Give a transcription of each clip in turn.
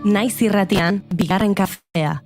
Naiz irratian, bigarren kafea.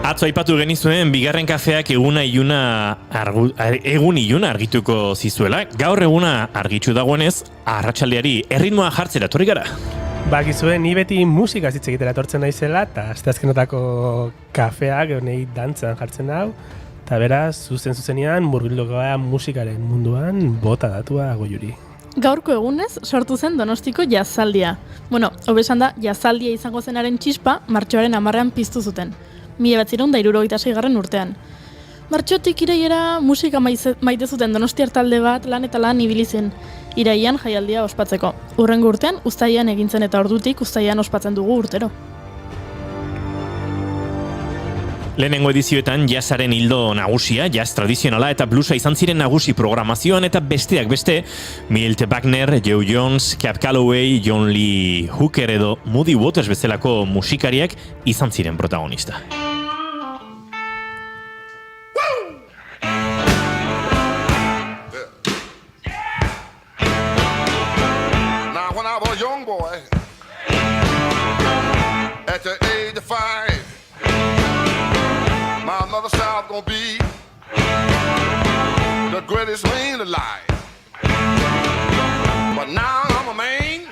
Atzo aipatu genizuen bigarren kafeak egun iluna argituko zizuela. Gaur eguna argitzu dagoenez, arratsaldeari erritmoa jartzera etorri gara. Bakizuen, ni beti musika hitz egitera etortzen naizela, eta asteazkenotako kafeak honei dantzan jartzen hau, eta beraz, zuzenean murgildokoa musikaren munduan bota datua Goiuri. Gaurko egunez sortu zen Donostiko jazaldia. Bueno, hobesan da, jazaldia izango zenaren txispa martxoaren 10ean piztu zuten. 1976 urtean. Martxotik iraiera musika maite zuten donostiar talde bat lan eta lan ibili zen. Iraian jaialdia ospatzeko. Hurrengo urtean uztailean egin zen eta ordutik uztailean ospatzen dugu urtero. Lehenengo edizioetan jazzaren hildo nagusia, jazz tradizionala eta bluesa izan ziren nagusi programazioan eta besteak beste, Milt Wagner, Joe Jones, Cab Calloway, John Lee Hooker edo Muddy Waters bezalako musikariak izan ziren protagonista. Now when I was a young boy, at the age of 5, my mother said I was gonna be the greatest man alive. But now I'm a man,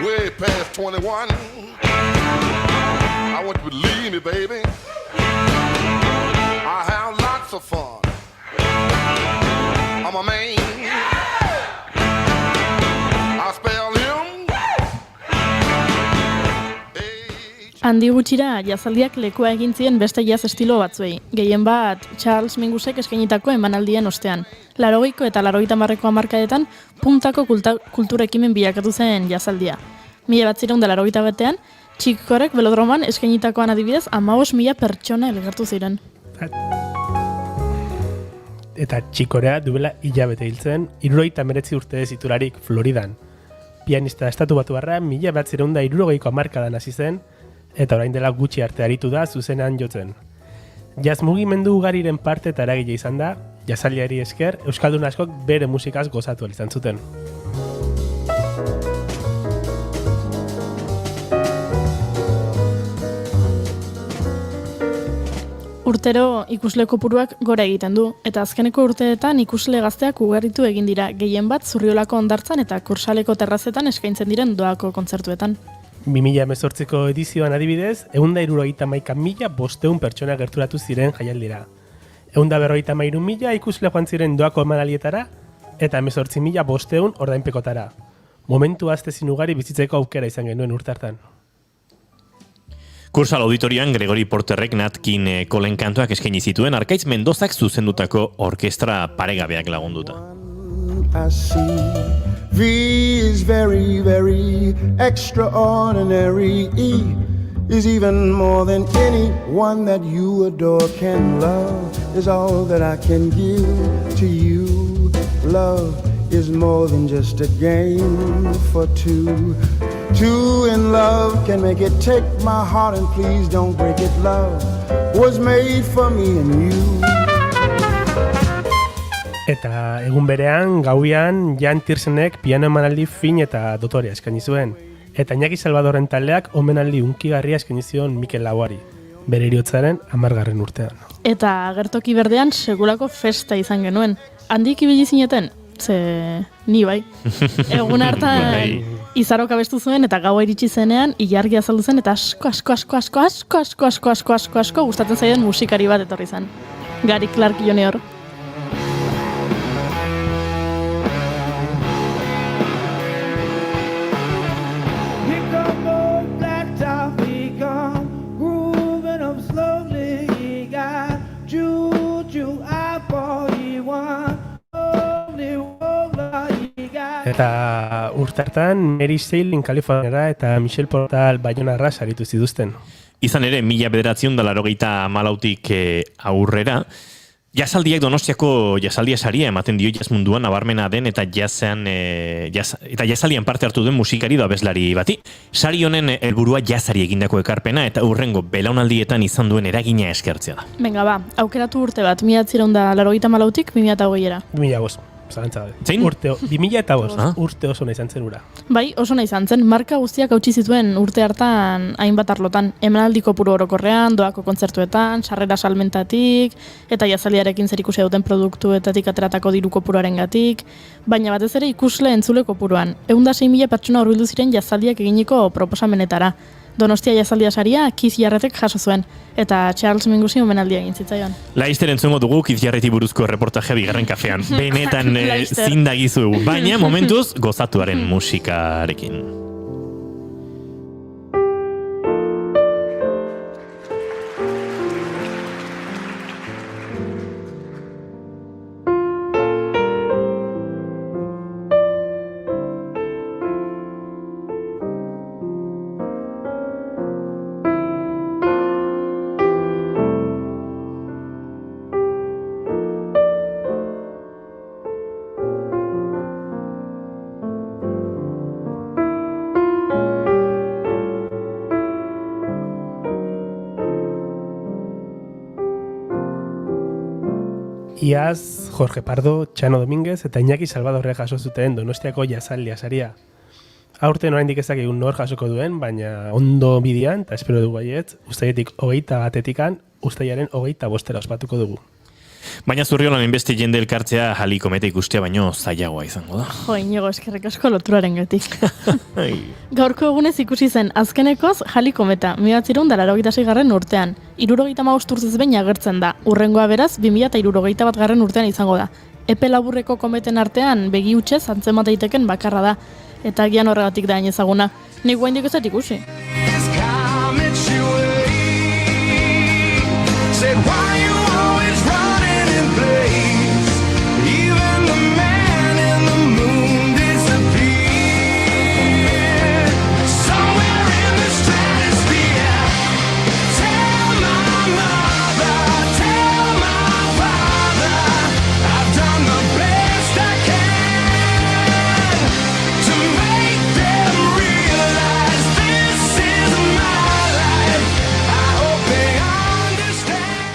way past 21. I want you to believe me, baby. I have lots of fun. I'm a man. I spell him. Handi gutxira jazaldiak lekua egin zien beste jazz estilo batzuei. Gehien bat Charles Mingusek eskainitako emanaldien ostean. 80ko eta 90ko hamarkadetan puntako kultura ekimen bilakatu zen jazaldia. 1981ean Txikorek Belodroman eskainitakoan adibidez 15.000 pertsona elkartu ziren. Eta Txikorea duela hilabete hiltzen, 79 urte zitularik Floridan. Pianista estatubatuarra 1960ko hamarkadan hasi zen, eta orain dela gutxi arte aritu da zuzenean jotzen. Jazz mugimendu ugariren parte eta eragile izan da, jazaldiari esker, euskaldun askok bere musikaz gozatu ahal izan zuten. Urtero ikusle kopuruak gora egiten du, eta azkeneko urteetan ikusle gazteak ugaritu egin dira, gehien bat Zurriolako hondartzan eta Kursaleko terrazetan eskaintzen diren doako kontzertuetan. 2018ko edizioan adibidez, 171.500 pertsona gerturatu ziren jaialdira. 153.000 ikusle joan ziren doako emanaldietara eta 18.500 ordainpekotara. Momentu aztezin ugari bizitzeko aukera izan genuen urte hartan. Kursal auditorian Gregory Porterrek Nat King Colen kantuak eskaini zituen Arkaitz Mendozak zuzendutako orkestra paregabeak lagunduta. I see V is very, very extraordinary. E is even more than anyone that you adore can love. Is all that I can give to you. Love is more than just a game for two. Two in love can make it. Take my heart and please don't break it. Love was made for me and you. Eta egun berean, gauian, Jan Tiersenek piano emanaldi fin eta dotorea eskaini zuen. Eta Iñaki Salvadorren taldeak omenaldi unkigarria eskaini zion Mikel Lauari, bere heriotzaren 10. urtean. Eta gertoki berdean segulako festa izan genuen. Handik ibili zineten? Ze ni bai. Egun hartan izarok abestu zuen eta gaua iritsi zenean ilargia azaldu zen eta asko gustatzen zaien musikari bat etorri zen. Gary Clark Jr. Eta urte hartan Mary Shelley Kaliforniara eta Michel Portal Bayonarra saritu zituzten. Izan ere, 1994tik aurrera, Jazaldiak Donostiako jazaldia saria ematen dio jazz munduan nabarmena den eta jazaldian parte hartu den musikari da abeslari bati. Sari honen helburua jazari egindako ekarpena eta hurrengo belaunaldietan izan duen eragina eskertzea da. Venga ba, aukeratu urte bat, 1994tik 2008era. 2005. Zalantza gabe. Zein? 2005 urte oso nahi izan zen ura. Bai, oso nahi izan zen, marka guztiak hautsi zituen urte hartan hainbat arlotan. Emanaldi kopuru orokorrean, doako kontzertuetan, sarrera salmentatik, eta jazaldiarekin zerikusia duten produktuetatik ateratako diru kopuruarengatik, baina batez ere ikusle entzule kopuruan. 106.000 pertsona hurbildu ziren jazaldiak eginiko proposamenetara. Donostia jazaldia saria Keith Jarrettek jaso zuen, eta Charles Minguzi omenaldia egin zitzaion. Laizter entzungo dugu Keith Jarretti buruzko reportajea bigarren kafean. Benetan zindagizu, baina momentuz gozatuaren musikarekin. Iaz, Jorge Pardo, Txano Domínguez eta Iñaki Salvadorre jaso zuten Donostiako jazaldia saria. Aurten oraindik ez dakigu nor jasoko duen, baina ondo bidean, eta espero dugu baietz, uztailetik 21 uztailaren 25 ospatuko dugu. Baina Zurriolan inbeste jende elkartzea jali kometa ikustea baino zailagoa izango da. Jo, Inigo, eskerrik asko loturarengatik. Gaurko egunez ikusi zen azkenekoz jali kometa, 1986 urtean. 75 urtez behin agertzen da. Hurrengoa beraz 2061 urtean izango da. Epe laburreko kometen artean begi hutsez antzeman daiteken bakarra da. Eta agian horregatik da hain ezaguna. Nik guaindik ez dut ikusi.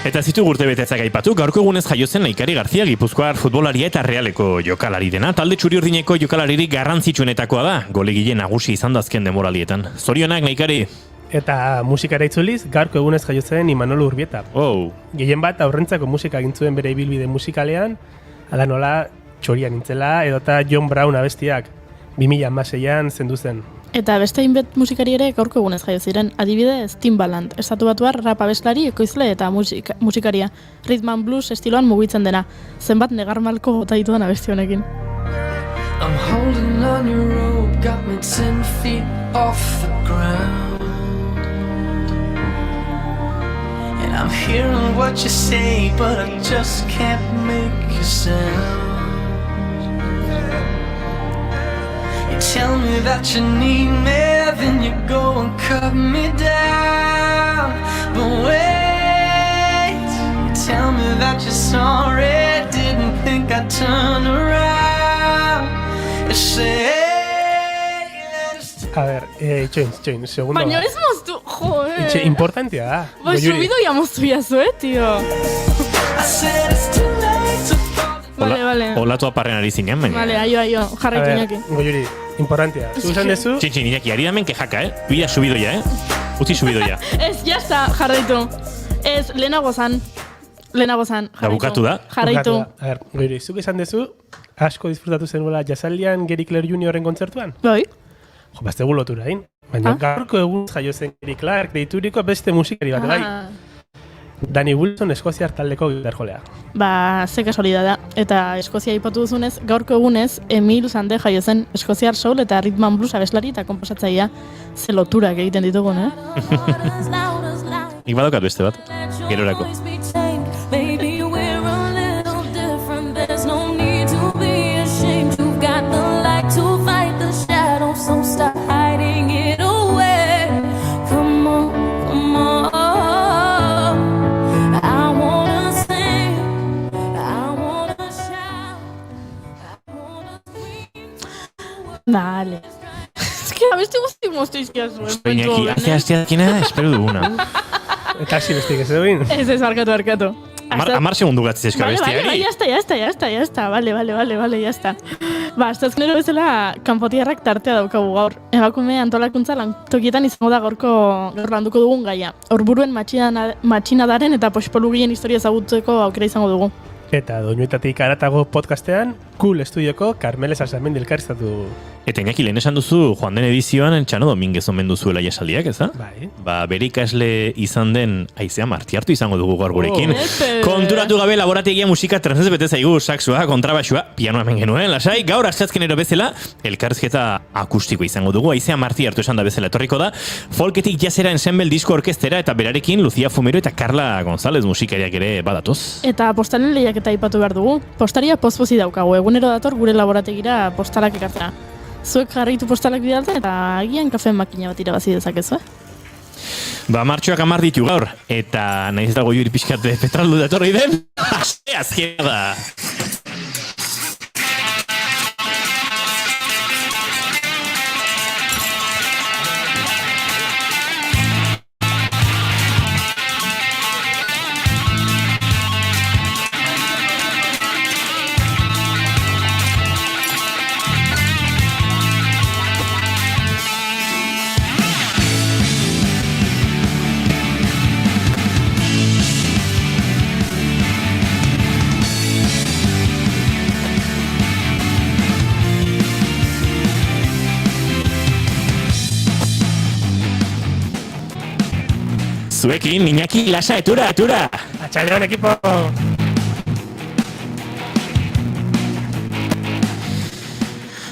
Eta zitu urte betetzak aipatu, gaurko egunez jaio zen Naikari Garzia, Gipuzkoar futbolaria eta Realeko jokalari dena. Talde txuri-urdineko jokalaririk garrantzitsuenetakoa da, golegile nagusi izan dazken demoralietan. Zorionak, Naikari! Eta musikara itzuliz, gaurko egunez jaio zen Imanol Urbieta. Gehien bat aurrentzako musika egin zuen bere ibilbide musikalean, ala nola Txorian nintzela, edota John Brown abestiak 2016an zendu zen. Eta beste hainbat musikari ere gaurko egunez jaio ziren, adibidez Timbaland, estatubatuar rap abeslari, ekoizle eta musikaria, rhythm and blues estiloan mugitzen dena, zenbat negarmalko bota ditudan abesti honekin. I'm holding on your rope, got me 10 feet off the ground. And I'm hearing what you say, but I just can't make a sound. You tell me that you need me, then you go and cut me down. But wait, you tell me that you're sorry, didn't think I'd turn around. You say, A ver, itxoin, segundo. Baina ez moztu, joe. Importantea da. Ba, subido ya moztu jazu, tío. I said it's too late to fall. Vale. Olatu aparren ari zinean, baina. Vale, aio, jarraitu Iñaki. Goiuri, importantea. Zu esan dezu, Txin, Iñaki, ari damen kejaka, Bida subido ya, Utzi subido ya. Ez, jazta, jarraitu. Ez, lehenago zan, jarraitu. bukatu da? Jarraitu. A ver, Goiuri, zuk esan dezu, asko disfrutatu zenuela jazaldian Gary Clark Jr.en kontzertuan? Bai. Jo, baztegu lotura hain. Baina gaurko egun jaio zen Gary Clark deituriko beste musikari bat, bai. Danny Wilson Eskoziar taldeko gitarjolea. Ba, ze kasualidadea. Eta Eskozia aipatu duzunez, gaurko egunez, Emil Sande jaio zen Eskoziar soul eta rhythm and blues abeslari eta konposatzailea. Ze loturak egiten ditugun, Nik badokat beste bat, gerorako. Baby, we're a little different. There's no need to be ashamed. You've got the light to fight the shadow, so stop hiding it away. Come on. I wanna sing, I wanna shout, I wanna scream. Vale. Ez que abesti guzti moztu izkiazu, Iñaki, hace asteazkina, espero duguna. Eta hasi bestik ez egin. Ez, arkatu. Amar segundu gatzi eska Vale, bestiari. ya está. Vale, ya está. Ba, astazkenero bezala, kanpotiarrak tartea daukagu gaur. Emakume antolakuntza lantokietan izango da gaur landuko dugun gaia. Horburuen matxinadaren eta pospolugien historia ezagutzeko aukera izango dugu. Eta doinuetatik haratago podcastean, Cool Estudioko Carmele Sasamendi elkarriztatu dugu. Eta Iñaki, lehen esan duzu, joan den edizioan, Txano Dominguez omen duzuela jasaldiak, ez da? Bai. Ba, bere ikasle izan den Aizea Martiartu izango dugu gaur gurekin. Epe. Konturatu gabe laborategia musika transez bete zaigu, saksua, kontrabaxua, pianoa hemen genuen, lasai, gaur asteazkenero bezala, elkarrizketa akustiko izango dugu, Aizea Martiartu esan da bezala etorriko da, folketik jazera ensemble disko orkestera eta berarekin Lucia Fumero eta Carla González musikariak ere badatoz. Eta postalen lehiaketa aipatu behar dugu. Postaria pozpozi daukagu, egunero dator gure laborategira postalak ekartzera. Zuek jarraitu postalak bidaltzen eta agian kafe makina bat irabazi dezakezu, Ba, martxoak 10 ditu gaur, eta nahiz dago juri pixkat petraldu datorri den, asteazkena da. Zuekin, Iñaki, lasa, etura! Atxaldean ekipo!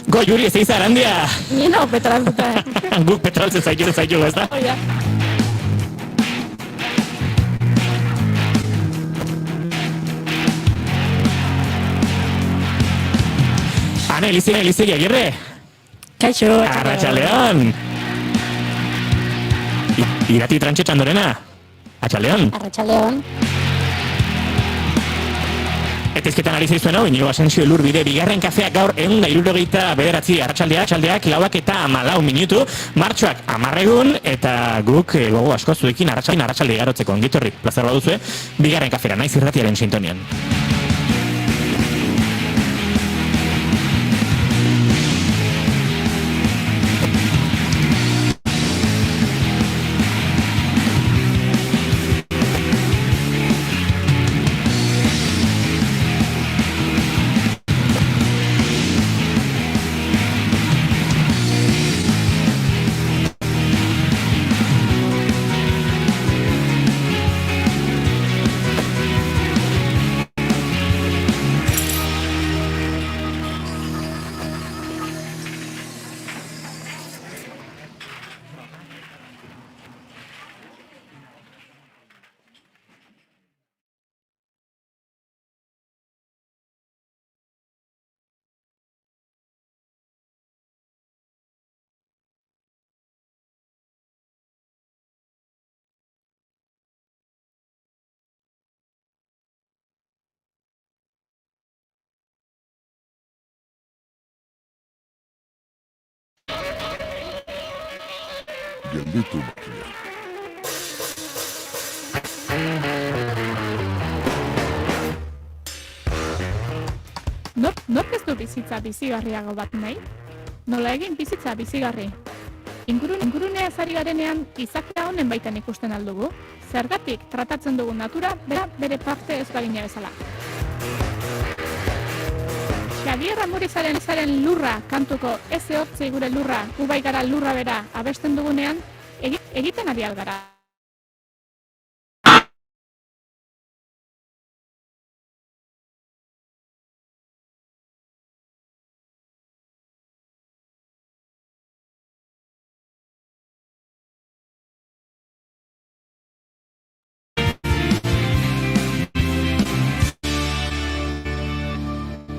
Go, Juri, ez eiza arandia! Nien hau petralduta, Guk petraltzen zaitu, ez da? Oia. Ane, Elizegi, Agirre! Kaixo. Arratxaldeon! Irati trantxe txandorena! Atxaldeon! Arratxaldeon. Eta izketan ari zaizuen hau, Inigo Asensio Elurbide, bigarren kafeak gaur 169 arratsaldeak 4:14 minutu, martxoak 10 egun, eta guk gogo asko zuekin arratsalde igarotzeko ongitorri plazer baduzue, bigarren kafera naiz irratiaren sintonian. gelditu bakia. Nork ez du bizitza bizigarriago bat nahi? Nola egin bizitza bizigarri? Ingurunea ezari garenean izakia honen baitan ikusten aldugu. Zergatik tratatzen dugun natura bere parte ez bagina bezala. Xabier Amurizaren lurra kantuko ez ehortzei gure lurra, gu bai gara lurra bera abesten dugunean, egiten ari gara.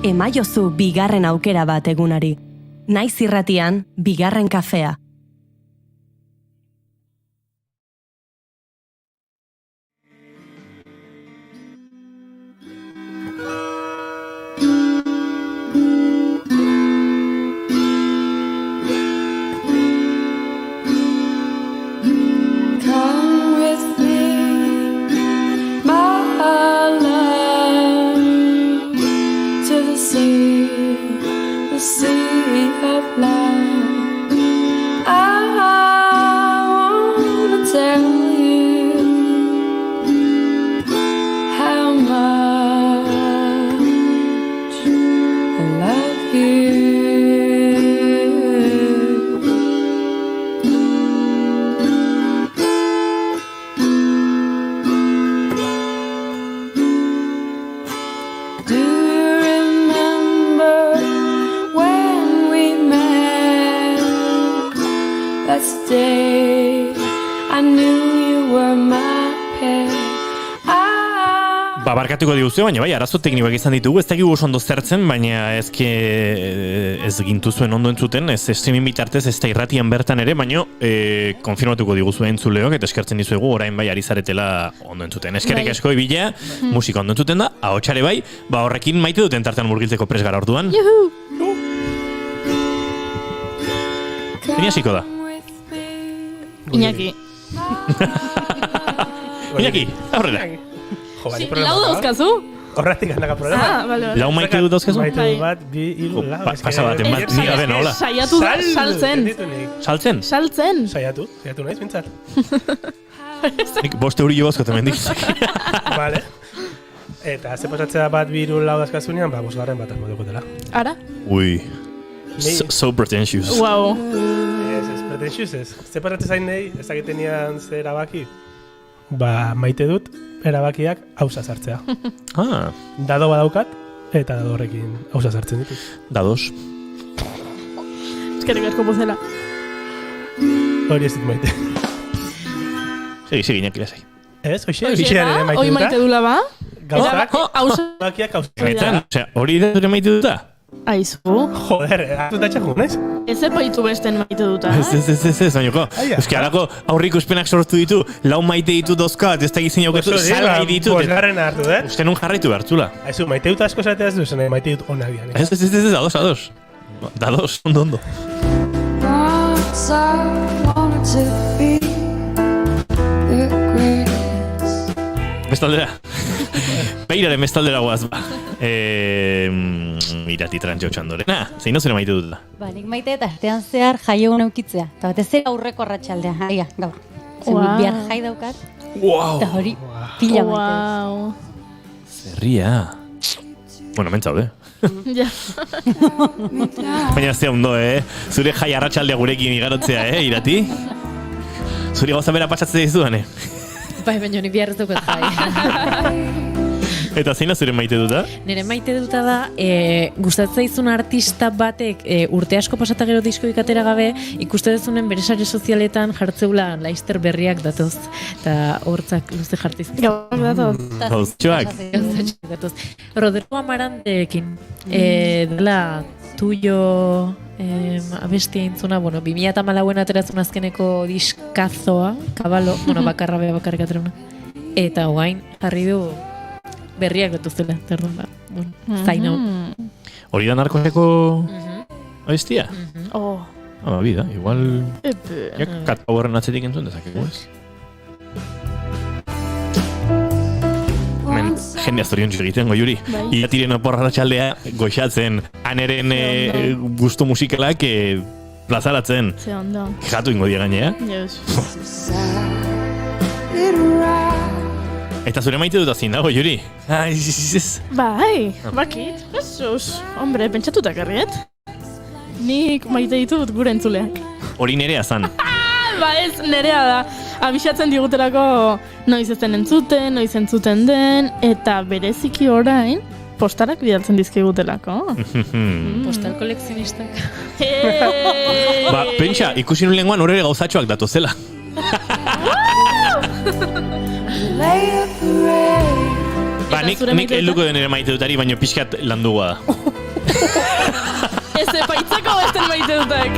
Emaiozu bigarren aukera bat egunari. Naiz irratian, bigarren kafea. Come with me, my love, to the sea of love. I wanna tell you how much I love you. Do you remember when we met? That's the day I knew you were my pet. Barkatuko diguzu, baina bai, arazo teknikoak izan ditugu, ez dakigu oso ondo zertzen, baina ez gintuzuen ondo entzuten, ez streaming bitartez, ez da irratian bertan ere, baina konfirmatuko diguzu entzuleok, eta eskertzen dizuegu, orain bai ari zaretela ondo entzuten. Eskerrik asko ibila, musika ondo entzuten da, ahotsare bai, horrekin maite duten tartean murgiltzeko pres gara orduan. Zini hasiko da. Iñaki. Iñaki, aurrera. Lau dauzkazu? Horretik handaka programa. Vale. Lau maite dut dauzkazu? Maite dut bat, bi, hiru, lau. Pasa baten bat, ni gabe nola. Saiatu da, saltzen. Saltzen? Saltzen. Saiatu naiz, bintzat. Nik 5 euro jo bazko temendik. Vale. Eta, ze pasatzea bat, bi, hiru, lau dauzkazunean, bosgarren bat asmo dukotela. Ara? Ui. So pretentious. Wow. Ez pretentious ez. Ze pasatzea zain nahi, ezakitenian ze erabaki? Maite dut, erabakiak hausa sartzea. Dado badaukat, eta dado horrekin hausa sartzen ditut. Dados. Eskerrik asko pozela. Hori ez dut maite. Segi, Iñaki lasai. Ez, hoxean ere maite duta. Hoi maite dula ba? Gauzak, erabakiak hausa. Hori da dure maite duta? Aizu. Joder, hartuta txakun, naiz? Ez epaitu besten maite duta. Ez, bainoko. Euski alako aurriko espenak sortu ditu, lau maite ditu dozkat, ez da gizien jaukatu, salgai ditu. Bosgarren hartu, Uste nun jarraitu behartzula. Aizu, maite dut asko zatea ez duzen, maite dut onak dian. Ez, dados. Dados, ondo. Once I wanted to be the greatest. Bestaldera. Beiraren bestaldera guaz, ba. Irati trantxo txandorena. Zein nozera maite dut da? Nik maite eta artean zehar jaio guna eukitzea. Eta batez ere aurreko arratsaldea. Aia, gaur. Zenbit bihar jai daukat. Eta hori pila maite. Zerria. Bueno, mentzaude. Ja. Baina zea ondo, Zure jai arratsaldea gurekin igarotzea, Irati? Zuri gauza bera pasatzea dizudan, Bai, baina honi bihar ez dukat jai. Eta zein zure maite duta? Nire maite duta da, gustatzaizun artista batek urte asko pasata gero diskoik atera gabe, ikuste dezunen bere sare sozialetan jartzeula laister berriak datoz. Eta hortzak luze jartiz. Gauzak datoz. Gauztxoak. Datoz. Rodrigo Amarantekin, dela tuyo abestia intzuna, 2014 ateratzen azkeneko diskazoa, kabalo, bakarra bea bakarrik ateruna. Eta hogain, jarri du berriak datuztela, terdun da. Zain hau. Hori da narkoeko abestia? Bida, igual... Epe. Cat Powerren atzetik entzun dezakegu, ez? Hemen, jendea zoriontsu egiten, goiuri. Bai. Iatiren oporra txaldea goxatzen, aneren gustu musikalak plazaratzen. Ze ondo. Jatu ingo dia gainea. Yes. Eta zure maite dut azin dago, Juri? Bai, bakit. Jesus, hombre, pentsatutak herriet. Nik maite ditut gure entzuleak. Hori nerea zan. Ba ez, nerea da. Abisatzen diguterako noiz ez den entzuten, noiz entzuten den, eta bereziki orain, postarak bidaltzen dizkigutelako. Postal kolekzionistak. Ba, pentsa, ikusi nuen lenguan horre gauzatxoak datozela. Ba, nik helduko den ere maite dutari, baino pixkat landua da. Ez epaitzako besten maite dutak.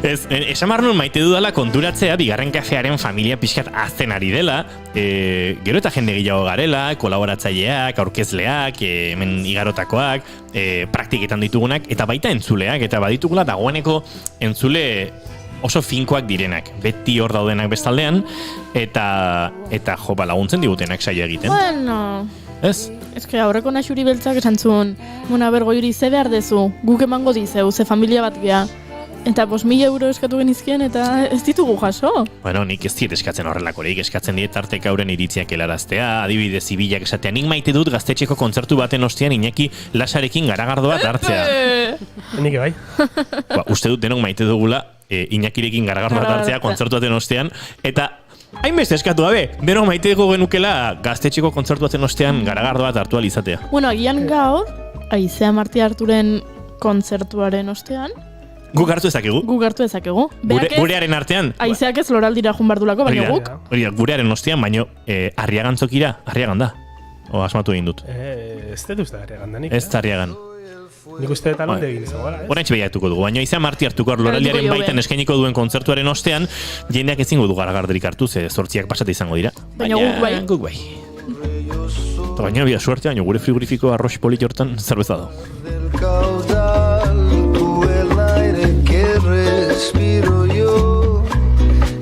Ez, esan nuen maite dudala konturatzea bigarren kafearen familia pixkat azten ari dela, gero eta jende gehiago garela, kolaboratzaileak, aurkezleak, hemen igarotakoak, praktiketan ditugunak, eta baita entzuleak, eta baditugula dagoeneko entzule oso finkoak direnak, beti hor daudenak bestaldean, eta jo, laguntzen digutenak saio egiten. Bueno... Ez? Ez que aurreko naxuri beltzak esan zuen, Bergoiuri ze behar dezu, guk emango dizeu, ze familia bat gea. Eta 5.000 euro eskatu genizkien eta ez ditugu jaso. Bueno, nik ez diet eskatzen horrelakorik, eskatzen diet tarteka hauren iritziak helaraztea, adibidez zibilak esatea. Nik maite dut gaztetxeko kontzertu baten ostean Iñaki Lasarekin garagardo bat hartzea. Nik bai. Ba, uste dut denok maite dugula Iñakirekin garagardo bat hartzea kontzertu baten ostean, eta hainbeste eskatu gabe, denok maite dugu genukela gaztetxeko kontzertu baten ostean garagardo bat hartu alizatea. Bueno, agian gaur, Aizea Marti Arturen kontzertuaren ostean, Guk hartu ezakegu. Guk hartu ezakegu. Gurearen artean. Aizeak ez loraldira jun bardulako, baina guk. Hori da, gurearen ostean, baino Arriagan zokira, Arriagan da. O, asmatu egin dut. Ez dut uste Arriagan da nik. Ez da Arriagan. Nik uste eta londe egin izango gara, ez? Horain txibaiatuko dugu, baina Aizea Marti hartuko loraldiaren baitan eskainiko duen kontzertuaren ostean, jendeak ezingo du garagarderik hartu, ze 8 pasate izango dira. Baina guk bai. Eta baina bia suerte, baina gure frigorifiko arroz polit hortan zerbeza do. Respiro yo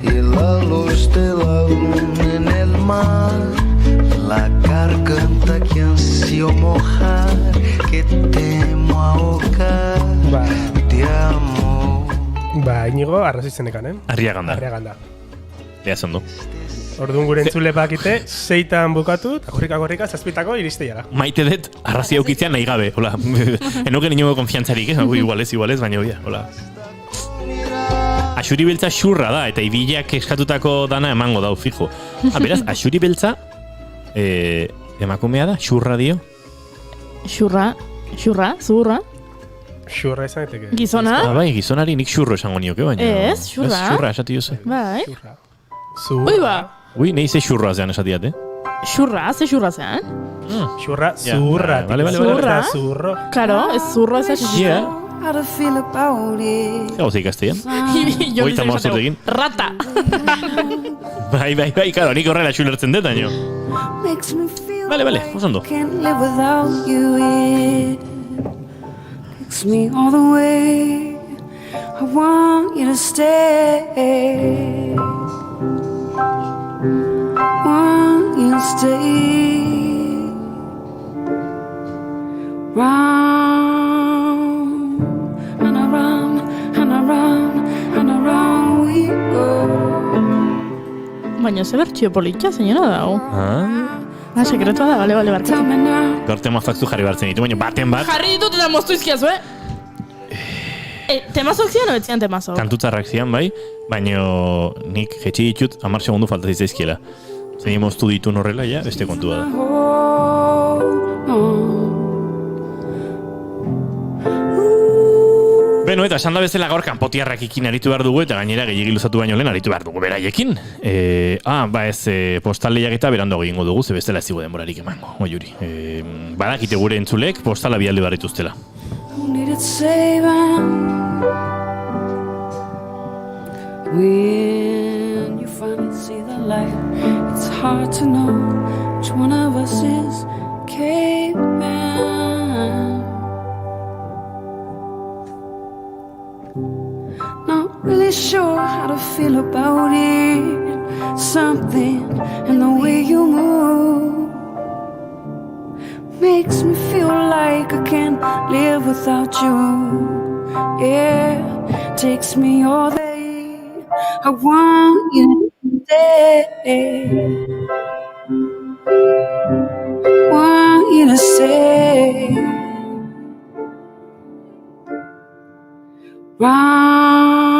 y la luz de la luna en el mar, la garganta que ansio mojar, que temo ahogar, te amo. Ba, Inigo, arrazizenekan, Arriagan da. Arriagan da. Lea zondo. Orduan gure entzule bakite, 6 bukatu, eta gorrika, 7 iriste jara. Maite dut, arrazia aukitzea nahi gabe, hola. Enoken inogo konfiantzarik, igualez, baina, hola. Axuri beltza xurra da, eta ibilak eskatutako dana emango dau, fijo. Beraz, axuri beltza emakumea da, xurra dio? Xurra, zuhurra. Xurra izan eteke. Gizona? Bai, gizonari nik xurro esango nioke, baina... Ez, xurra. Ez, xurra esati duze. Bai. Xurra. Ui ba. Ui, nahi ze xurroa zean esatiat, Xurra, ze xurra zean? Xurra, zuhurra. Zurra? Zurro. Karo, ez zurro ez Yeah. Gauza ikastean. Oita mazut egin. Rata. Bai, karo, nik horrela xulertzen dut, daño. Bale, osondo. Can't live without you, it takes me all the way. I want you to stay. Want you to stay. Round and around and around and around we go. Baina ze bertxio politxa, senyora dago. Sekretua da, bale, barkatu. Gaur temazak zu jarri bartzen ditu, baina baten bat. Jarri ditut eta moztu izkiazu, temazok zian, obetzian temazok? Kantutzarrak zian, bai, baina nik jetxi ditut 10 segundu falta zizkiela. Zein moztu ditu horrela, ja, beste kontua da. Beno, eta esan da bezala gaur kanpotiarrak ikin aritu behar dugu, eta gainera gehiagin luzatu baino lehen aritu behar dugu beraiekin. Postal lehiaketa berandu egingo dugu, ze bestela ez zigo denborarik emango, oiuri. Badakite gure entzulek postala bialde behar dituztela. Needed saving. When you finally see the light, it's hard to know which one of us is caveman. feel about it. Something in the way you move makes me feel like I can't live without you. Yeah, takes me all day. I want you to stay. Want you to say round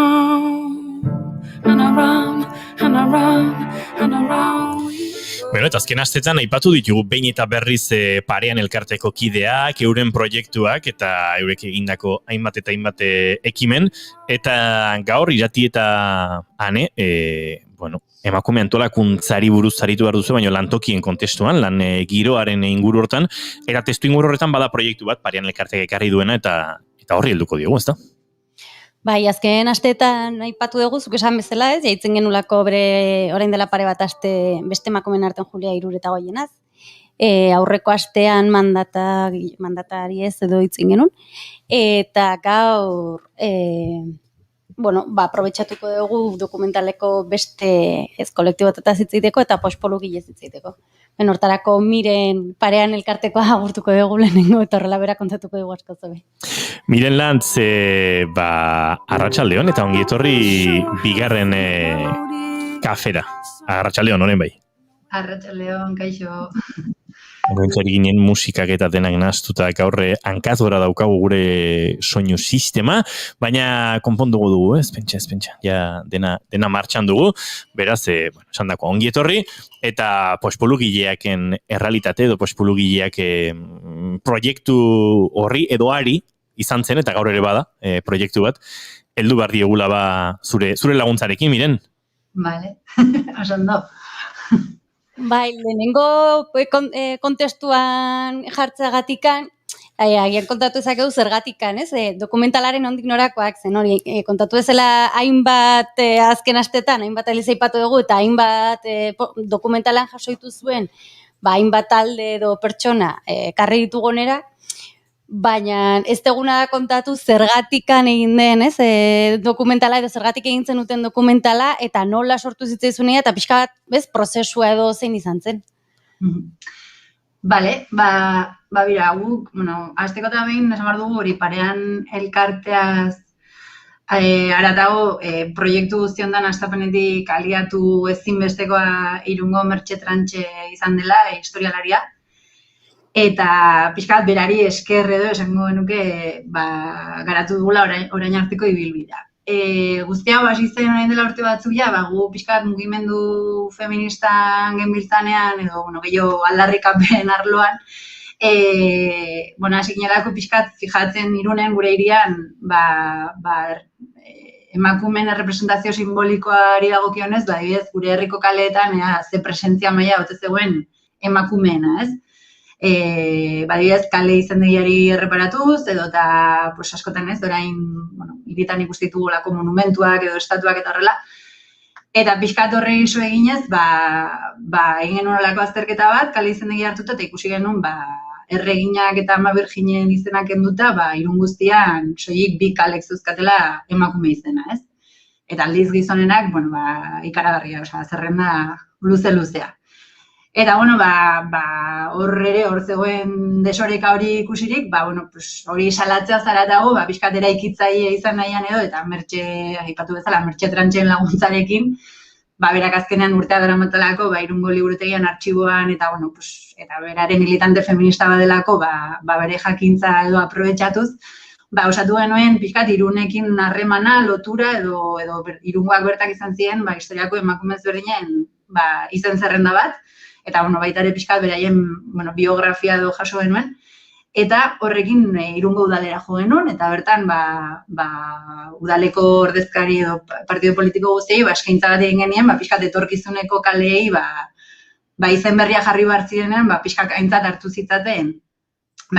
and around and around and around. Bueno, eta azken astetan aipatu ditugu behin eta berriz parean elkarteko kideak, euren proiektuak eta eurek egindako hainbat eta hainbat ekimen, eta gaur irati eta ane, bueno, emakume antolakuntzari buruz aritu behar duzu, baina lantokien kontestuan, lan giroaren inguru hortan, eta testu inguru horretan bada proiektu bat parean elkartek ekarri duena eta horri helduko diogu, ezta? Bai, azken asteetan aipatu dugu, zuk esan bezala ez, jaitzen genulako bere orain dela pare bat aste beste emakumeen artean Julia Irureta Goienaz. Aurreko astean mandatari ez edo hitzen genuen. Eta gaur, bueno, aprobetxatuko dugu dokumentaleko beste ez kolektibotataz hitzaiteko eta pospolugilez hitzaiteko. Hortarako Miren parean elkartekoa agurtuko dugu lehenengo eta horrela bera kontatuko dugu asko zobe. Miren Lantz, arratsaldeon eta ongi etorri bigarren kafera. Arratsaldeon, orain bai. Arratsaldeon, kaixo. Gointzari ginen musikak eta denak nahaztuta gaurre hankazgora daukagu gure soinu sistema, baina konpondugu dugu, ez pentsa, ja dena martxan dugu, beraz, esan dako ongi etorri, eta pospolugileaken errealitate edo pospolugileak proiektu horri edo ari izan zen, eta gaur ere bada proiektu bat, heldu behar diegula ba zure laguntzarekin, Miren? Vale, oso Bai, lehenengo kontestuan jartzeagatikan, agian kontatu ezakegu zergatikan, ez? Dokumentalaren ondik norakoak zen hori, kontatu ezela hainbat azken astetan, hainbat aliz aipatu dugu, eta hainbat dokumentalan jasoitu zuen, hainbat talde edo pertsona karri ditugonera, baina ez deguna da kontatu zergatikan egin den, ez? Dokumentala edo zergatik egin zen duten dokumentala eta nola sortu zitzaizunia eta pixka bat, bez, prozesua edo zein izan zen. Bale, bira, guk, bueno, azteko eta behin esan behar dugu hori parean elkarteaz aratago proiektu guztiondan astapenetik aliatu ezinbestekoa Irungo Mertxe Trantxe izan dela, historialaria. Eta pixkat berari esker edo esango genuke garatu dugula orain arteko ibilbidea. Guztia hasi zen orain dela urte batzuk ja, gu pixkat mugimendu feministan genbiltzanean edo gehiago aldarrikapen arloan, hasi ginelako pixkat fijatzen Irunen gure hirian emakumeen errepresentazio simbolikoari dagokionez, adibidez gure herriko kaleetan ze presentzia maila ote zegoen emakumeena, ez? Badibidez, kale izendegiari erreparatuz, edo eta askotan ez, orain, hiritan ikustitugulako monumentuak edo estatuak eta horrela. Eta pixkat horre iso eginez, egin genuen olako azterketa bat, kale izendegi hartuta, eta ikusi genuen, erreginak eta ama birginen izenak enduta, Irun guztian, soilik bi kalek zuzkatela emakume izena, ez? Eta aldiz gizonenak, ikaragarria, zerrenda luze-luzea. Eta, hor ere, hor zegoen desoreka hori ikusirik, hori salatzea zaratago, pixkat eraikitzaile izan nahian edo, eta aipatu bezala, Mertxe Trantxen laguntzarekin, berak azkenean urtea daramatalako, Irungo liburutegian artxiboan, eta, eta beraren militante feminista badelako, bere jakintza edo aprobetxatuz, osatu genuen, pixkat, Irunekin harremana, lotura, edo Irungoak bertak izan ziren, historiako emakumez berdinen, izen zerrenda bat, eta baita ere pixkat beraien biografia edo jaso genuen, eta horrekin Irungo udalera jo genuen, eta bertan udaleko ordezkari edo partido politiko guztiei eskaintza bat egin genien, pixkat etorkizuneko kaleei izen berria jarri behar zirenean, pixkat aintzat hartu zitzaten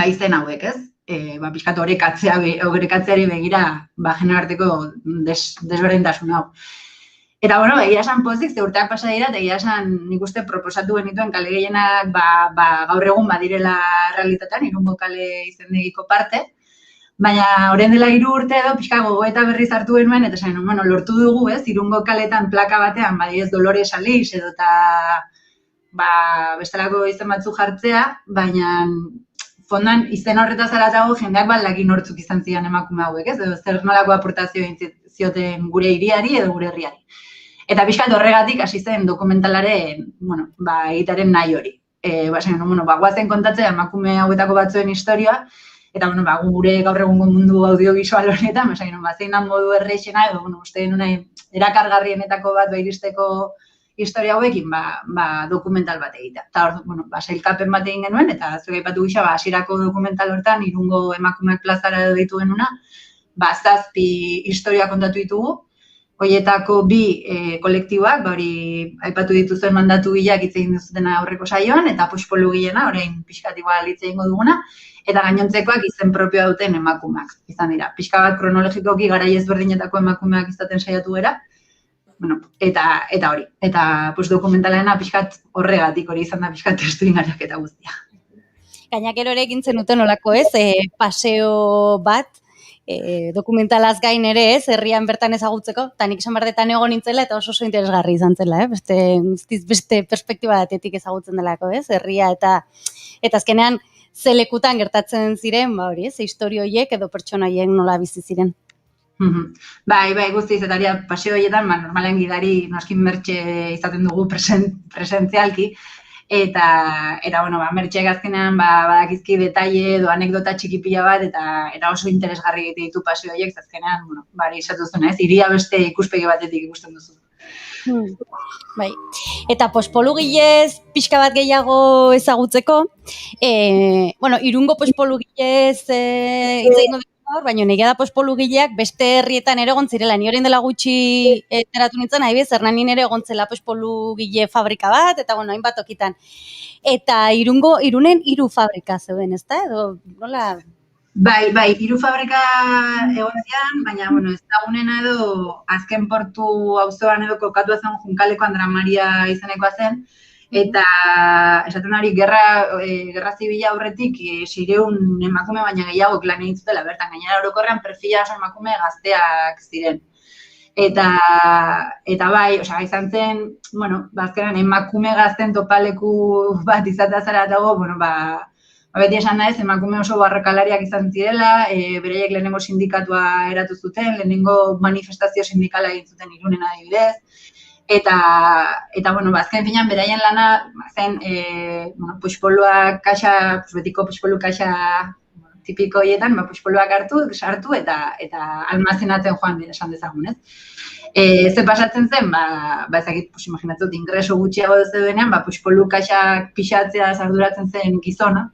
izen hauek, ez? Pixkat horrekatzeari begira generarteko desberdintasun hau. Eta, egia esan pozik, ze urteak pasa dira, eta egia esan nik uste proposatu genituen kale gehienak gaur egun badirela realitatean, Irungo kale izendegiko parte, Baina, orain dela 3 urte edo, pixka gogoeta berriz hartu genuen, eta esan, bueno, lortu dugu, ez, Irungo kaletan plaka batean, ez Dolores Alix edo eta bestelako izen batzuk jartzea, baina fondan izen horretaz aratago jendeak baldakin nortzuk izan zidan emakume hauek, ez, edo zer nolako aportazio zioten gure hiriari edo gure herriari. Eta pixkat horregatik hasi zen dokumentalaren, egitaren nahi hori. Guazen kontatzea emakume hauetako batzuen historia, eta gure gaur egungo mundu audiovisual honetan, zein da modu erreixena, edo uste erakargarrienetako bat iristeko historia hauekin, dokumental bat egitea. Eta sailkapen bat egin genuen, eta zuek aipatu gisa, hasierako dokumental hortan, Irungo emakumeak plazara edo ditu genuna, 7 historia kontatu ditugu, horietako 2 kolektiboak, hori aipatu dituzuen mandatu gilak hitz egin duzutena aurreko saioan, eta pospolu gilena, orain pixkat igual hitz egingo duguna, eta gainontzekoak izen propioa duten emakumeak izan dira. Pixka bat kronologikoki garai ezberdinetako emakumeak izaten saiatu gara, eta hori. Eta dokumentalena pixkat horregatik hori izan da pixkat testu ingarriak eta guztia. Gainakero ere egin zenuten olako paseo bat, dokumentalaz gain ere herrian bertan ezagutzeko, eta nik esan berdetan egon nintzela eta oso interesgarri izan zela, beste perspektiba batetik ezagutzen delako, herria eta azkenean ze lekutan gertatzen ziren, ze historio horiek edo pertsona horiek nola bizi ziren. Bai, guztiz, eta paseo horietan, normalen gidari noskin mertxe izaten dugu presentzialki, eta mertxeak azkenean badakizki detaile edo anekdota txikipila bat, eta oso interesgarri egite ditu paseo horiek, azkenean, esatu zuen, hiria beste ikuspegi batetik ikusten duzu. Bai. Eta pospolugilez pixka bat gehiago ezagutzeko, Irungo pospolugilez itzein dut gaur, baina negia da pospolugileak beste herrietan ere egon zirela. Ni orain dela gutxi enteratu nintzen, Hernanin ere egon zela pospolugile fabrika bat, eta hainbat tokitan. Eta Irunen 3 fabrika zeuden, ezta? Edo nola? Bai, 3 fabrika egon zian, baina, ezagunena edo azken portu auzoan edo kokatu zen Junkaleko Andra Maria izenekoa zen, eta esaten ari gerra zibila aurretik 600 emakume baina gehiago lan egin zutela bertan, gainera orokorrean perfila oso emakume gazteak ziren. Eta bai, izan zen, azkenan emakume gazten topaleku bat izatea zara dago, beti esan naiz, emakume oso barrakalariak izan zirela, beraiek lehenengo sindikatua eratu zuten, lehenengo manifestazio sindikala egin zuten Irunen adibidez, eta azken finean beraien lana zen, puxpoluak kaxa, betiko puxpolu kaxa tipiko horietan, puxpoluak hartu, sartu eta almazenatzen joan esan dezagun, ez? Ze pasatzen zen, ezakit, imaginatzen, ingreso gutxiago zeudenean, puxpolu kaxak pixatzea arduratzen zen gizona,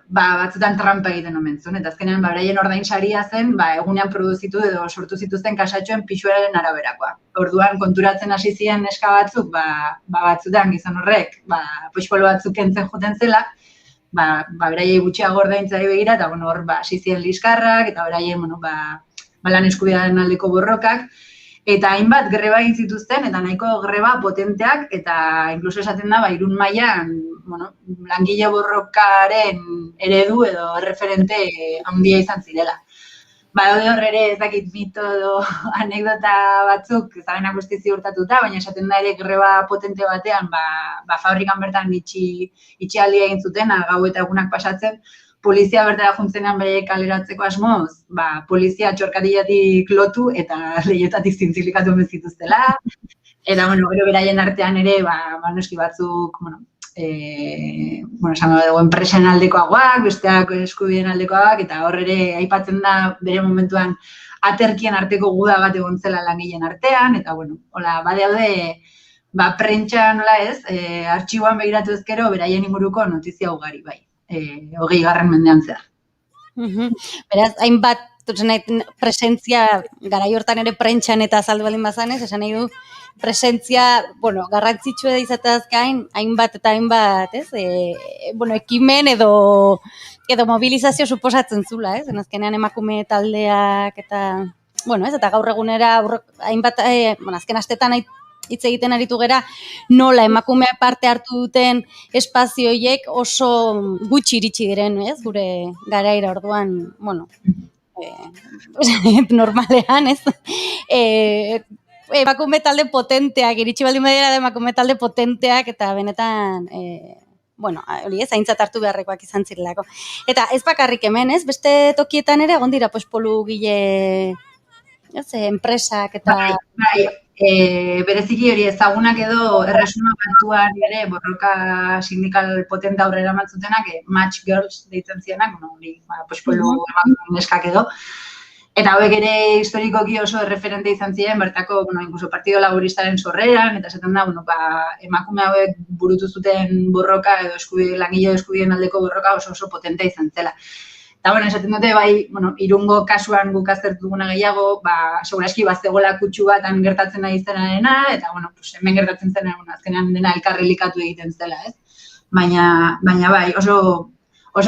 batzutan trampa egiten omen zuen, eta azkenean beraien ordain saria zen, egunean produzitu edo sortu zituzten kaxatxoen pixuaren araberakoa. Orduan konturatzen hasi ziren neska batzuk, batzutan gizon horrek, puxpolo batzuk kentzen joten zela, beraiei gutxiago ordaintzari begira, eta hor hasi ziren liskarrak, eta beraien lan eskubidearen aldeko borrokak, eta hainbat greba egin zituzten, eta nahiko greba potenteak, eta inkluso esaten da, Irun mailan, langile borrokaren eredu edo referente handia izan zirela. Daude hor ere ez dakit mito edo anekdota batzuk, ezabenak guzti ziurtatuta, baina esaten da ere greba potente batean, fabrikan bertan itxialdia egin zuten, gau eta egunak pasatzen, polizia bertara juntzenean beraiek kaleratzeko asmoz, polizia txorkatillatik lotu eta lehietatik zintzilikatu zituztela. Eta, gero beraien artean ere, noski batzuk, esango dugu, enpresen aldekoagoak, besteak eskubideen aldekoagoak, eta hor ere aipatzen da bere momentuan aterkien arteko guda bat egon zela langileen artean, eta, badaude, prentsa nola ez, artxiboan begiratu ezkero, beraien inguruko notizia ugari, 20. mendean zehar. Beraz, hainbat, presentzia, garai hortan ere prentxan eta azaldu baldin bazanez, esan nahi du, presentzia, garrantzitsua da izatez gain, hainbat eta hainbat, ekimen edo mobilizazio suposatzen zula, azkenean emakume taldeak eta, eta gaur egunera hainbat, azken astetan hitz egiten aritu gera, nola emakumeak parte hartu duten espazio horiek oso gutxi iritsi diren, ez? Gure garaira orduan, bueno, normalean, ez? Emakume talde potenteak, iritsi baldin badira da emakume talde potenteak, eta benetan, bueno, hori ez, aintzat hartu beharrekoak izan zirelako. Eta ez bakarrik hemen, ez? Beste tokietan ere, egon dira, polu gile, ez, enpresak eta... Bai, bereziki hori ezagunak edo Erresuma Batuan ere borroka sindikal potente aurrera matzutenak, Match Girls deitzen zienak, hori, polu neskak edo. Eta hauek ere historikoki oso referente izan ziren, bertako, incluso Partido Laboristaren sorreran, eta esaten da, emakume hauek burutu zuten borroka edo langile eskubideen aldeko borroka oso potente izan zela. Eta, esaten dute, bai, Irungo kasuan guk aztertu duguna gehiago, segurazki bazegoela kutsu batan gertatzen nahi zenarena, eta, hemen gertatzen zen, azkenean dena elkarrelikatu egiten zela, ez? Baina bai, oso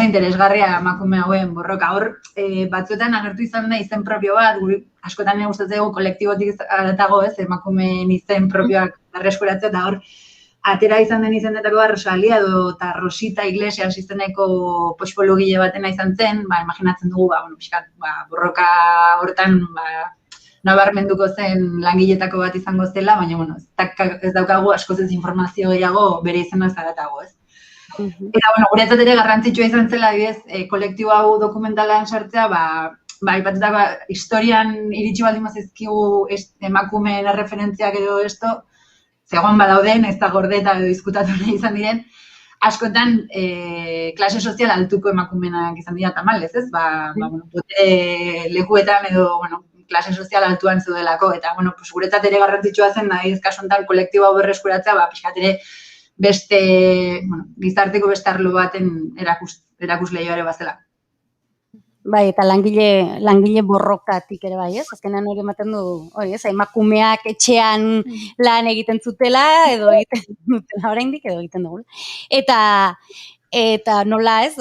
interesgarria emakume hauen borroka. Hor, batzuetan agertu izan da izen propio bat, guri askotan gustatzen dugu kolektibotik aratago, ez, emakumeen izen propioak berreskuratzea, eta hor, atera izan den izenetako Rosalia eta Rosita Iglesias izeneko pospologile batena izan zen, imaginatzen dugu, borroka hortan, nabarmenduko zen langiletako bat izango zela, baina, ez daukagu askoz ez informazio gehiago bere izena zaratago, ez? Eta, guretzat ere garrantzitsua izan zela, kolektibo hau dokumentalan sartzea, aipatutako historian iritsi baldin mazizkigu emakumeen referentziak edo esto, zegoan badauden, ez da gordeta edo diskutatu nahi izan diren, askotan klase sozial altuko emakumenak izan dira tamalez, ez? Lekuetan edo, klase sozial altuan zeudelako, eta, guretzat ere garrantzitsua zen, nahi kasu honetan kolektibo hau berreskuratzea, pixkat ere beste, gizarteko beste arlo baten erakusleioare bazela. Bai, eta langile borrokatik ere bai, ez? Azkenean hori ematen du, hori ez, emakumeak etxean lan egiten zutela, edo egiten dutela oraindik, edo egiten dugu. Eta nola ez,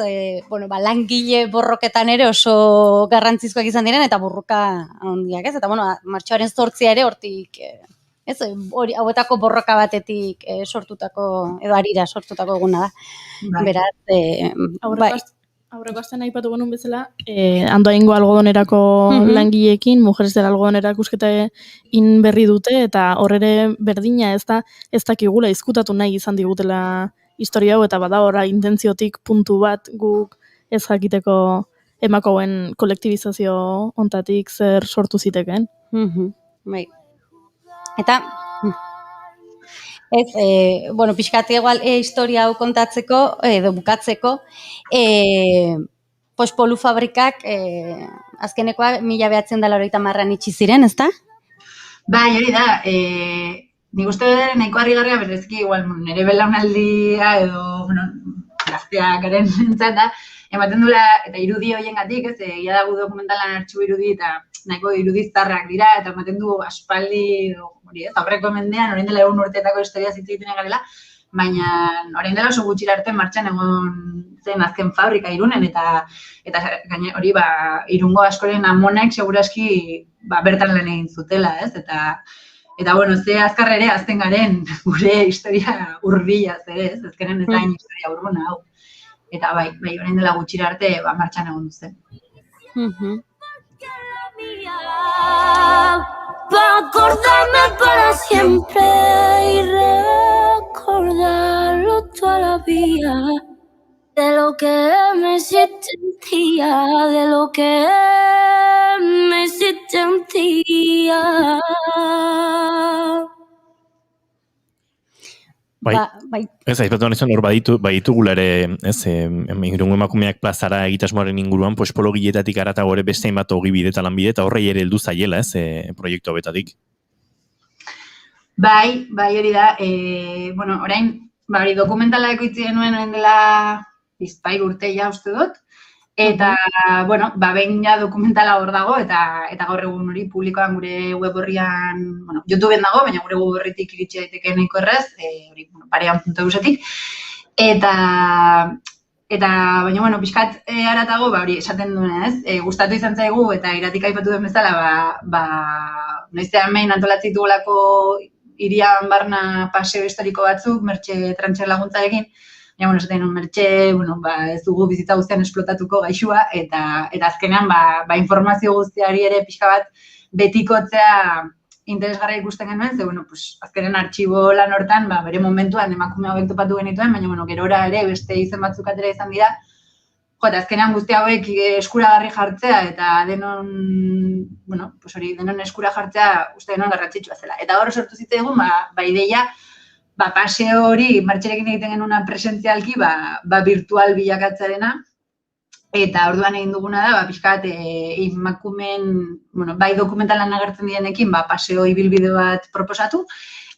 langile borroketan ere oso garrantzizkoak izan diren, eta borroka handiak, ez? Eta, martxoaren 8 ere hortik... Ez, hauetako borroka batetik sortutako, edo harira sortutako eguna da. Beraz, aurreko astean aipatu genuen bezala, Andoaingo algodonerako langileekin, Mujeres del Algodón erakusketa berri dute, eta horre berdina ez dakigula izkutatu nahi izan digutela historia hau, eta bada horra intentziotik puntu bat guk ez jakiteko emakoen kolektibizazio ontatik zer sortu ziteken. Bai. Eta, pixkati egual historia hau kontatzeko, edo bukatzeko, polu fabrikak azkenekoa 1980an itxi ziren, ezta? Bai, hori da, nik uste nahiko harrigarria berezki, nire belaunaldia edo, gazteak garen entzat da, ematen dula, eta irudi horiengatik, ez, ia dago dokumentalan artxibo irudi, eta nahiko irudiztarrak dira, eta ematen du aspaldi, aurreko mendean, orain dela 1 urteetako historia zitzegiten garela, baina orain dela oso gutxira arte martxan egon zen azken fabrika Irunen, eta hori, Irungo askoren amonek seguraski bertan lan egin zutela, ez, eta ze azkar ere azten garen gure historia hurbila ere, ez, ezkeren ez da historia urbuna hau. Eta bai, orain dela gutxira arte martxan egon duzen. Para acordarme para siempre y recordarlo toda la vida, de lo que me sentía, de lo que me sentía. Ez, aipatu honetan hor baditugula ere, ez, Irungo emakumeak plazara egitasmoaren inguruan, pologietatik aratago ere beste hainbat ogibide eta lanbide, eta horrei ere heldu zaiela, ez, proiektu hobetatik. Bai, hori da, orain, dokumentala ekoitzi genuen orain dela 3 urte ja uste dut, eta, behin ja dokumentala hor dago, eta gaur egun hori publikoan gure web horrian, YouTubeen dago, baina gure web horritik iritsi daiteke nahiko errez, hori, parean.eusetik, eta, baina, pixkat haratago, hori esaten duena, ez, gustatu izan zaigu, eta iratik aipatu den bezala, noizean behin antolatzitugulako irian barna paseo historiko batzuk, Mertxe Trantxe laguntzarekin, baina, esaten Mertxe, ez dugu bizitza guztian esplotatuko gaixua, eta azkenean, informazio guztiari ere pixka bat betikotzea interesgarria ikusten genuen, ze, azkenen artxibo lan hortan, bere momentuan emakume hauek topatu genituen, baina, gerora ere beste izen batzuk atera izan dira, eta azkenean guzti hauek eskuragarri jartzea, eta denon eskura jartzea uste denon garrantzitsua zela. Eta hor sortu zitzaigun, ideia, paseo hori, Mertxerekin egiten genuen presentzialki, virtual bilakatzarena, eta orduan egin duguna da, pixkat, emakumen, bai dokumentalan agertzen direnekin, paseo ibilbide bat proposatu,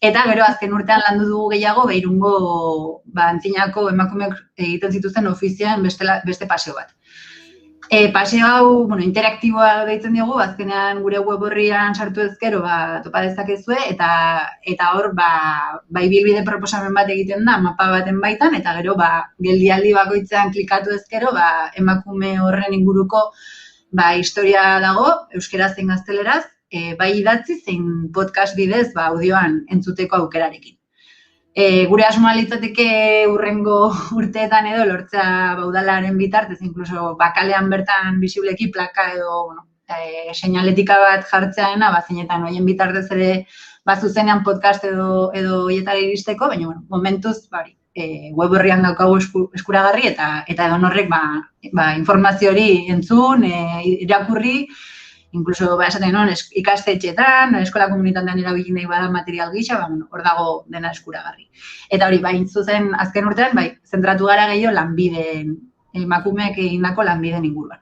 eta gero azken urtean landu dugu gehiago, Irungo antzinako emakumeak egiten zituzten ofizioen beste paseo bat. Paseo hau, interaktiboa deitzen diogu, azkenean gure web horrian sartu ezkero, topa dezakezue, eta hor, ibilbide proposamen bat egiten da, mapa baten baitan, eta gero, geldialdi bakoitzean klikatu ezkero, emakume horren inguruko, historia dago, euskeraz zein gazteleraz, bai idatzi zein podcast bidez, audioan entzuteko aukerarekin. Gure asmoa litzateke urrengo urteetan edo lortzea udalaren bitartez, inkluso bakalean bertan bisibleki plaka edo seinaletika bat jartzeaena, zeinetan hoien bitartez ere zuzenean podcast edo hoietara iristeko, baina momentuz web horrian daukagu eskuragarri eta edonorrek informazio hori entzun, irakurri, inkluso, esaten ikastetxeetan, eskola komunitatean erabili nahi bada material gisa, hor dago dena eskuragarri. Eta hori, zuzen azken urtean, zentratu gara gehiago lanbideen, emakumeek egindako lanbideen inguruan.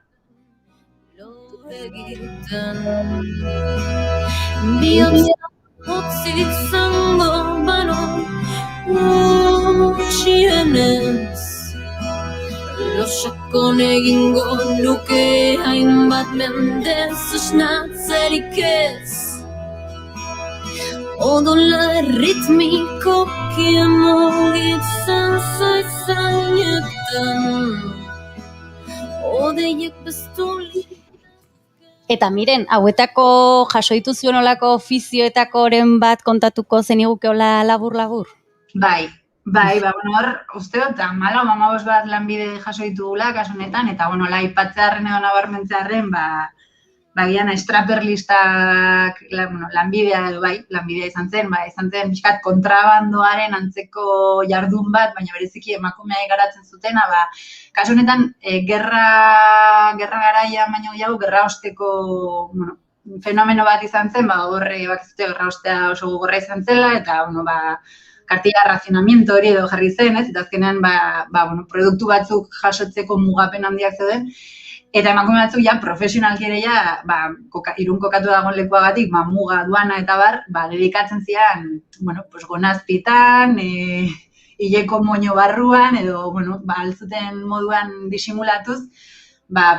Utzi zango bano utxienez Losakon egingo nuke hainbat mendez esnatzerik ez Odola ritmiko kiemogitzen zaizanetan Odeiek bestuli Eta miren, hauetako jasoitu zuen olako ofizioetakoren bat kontatuko zenigukeola labur-labur? Bai, hor, uste dut, 14 bat lanbide jasoitu gula, kasunetan, eta, aipatzearen edo nabarmentzearen, gian estraperlistak lanbidea edo lanbidea izan zen pixkat kontrabandoaren antzeko jardun bat, baina bereziki emakumeak garatzen zutena, kasu honetan, gerra garaian baino gehiago, gerra osteko fenomeno bat izan zen, horre bakizute gerra ostea oso gogorra izan zela, eta, kartilla racionamiento hori edo jarri zen, eta azkenean, produktu batzuk jasotzeko mugapen handiak zeuden, eta emakume batzuk profesionalki ere Irun kokatu dagoen lekuagatik, muga, duana eta dedikatzen zian, gonazpitan, hileko moño barruan, edo, altzuten moduan disimulatuz,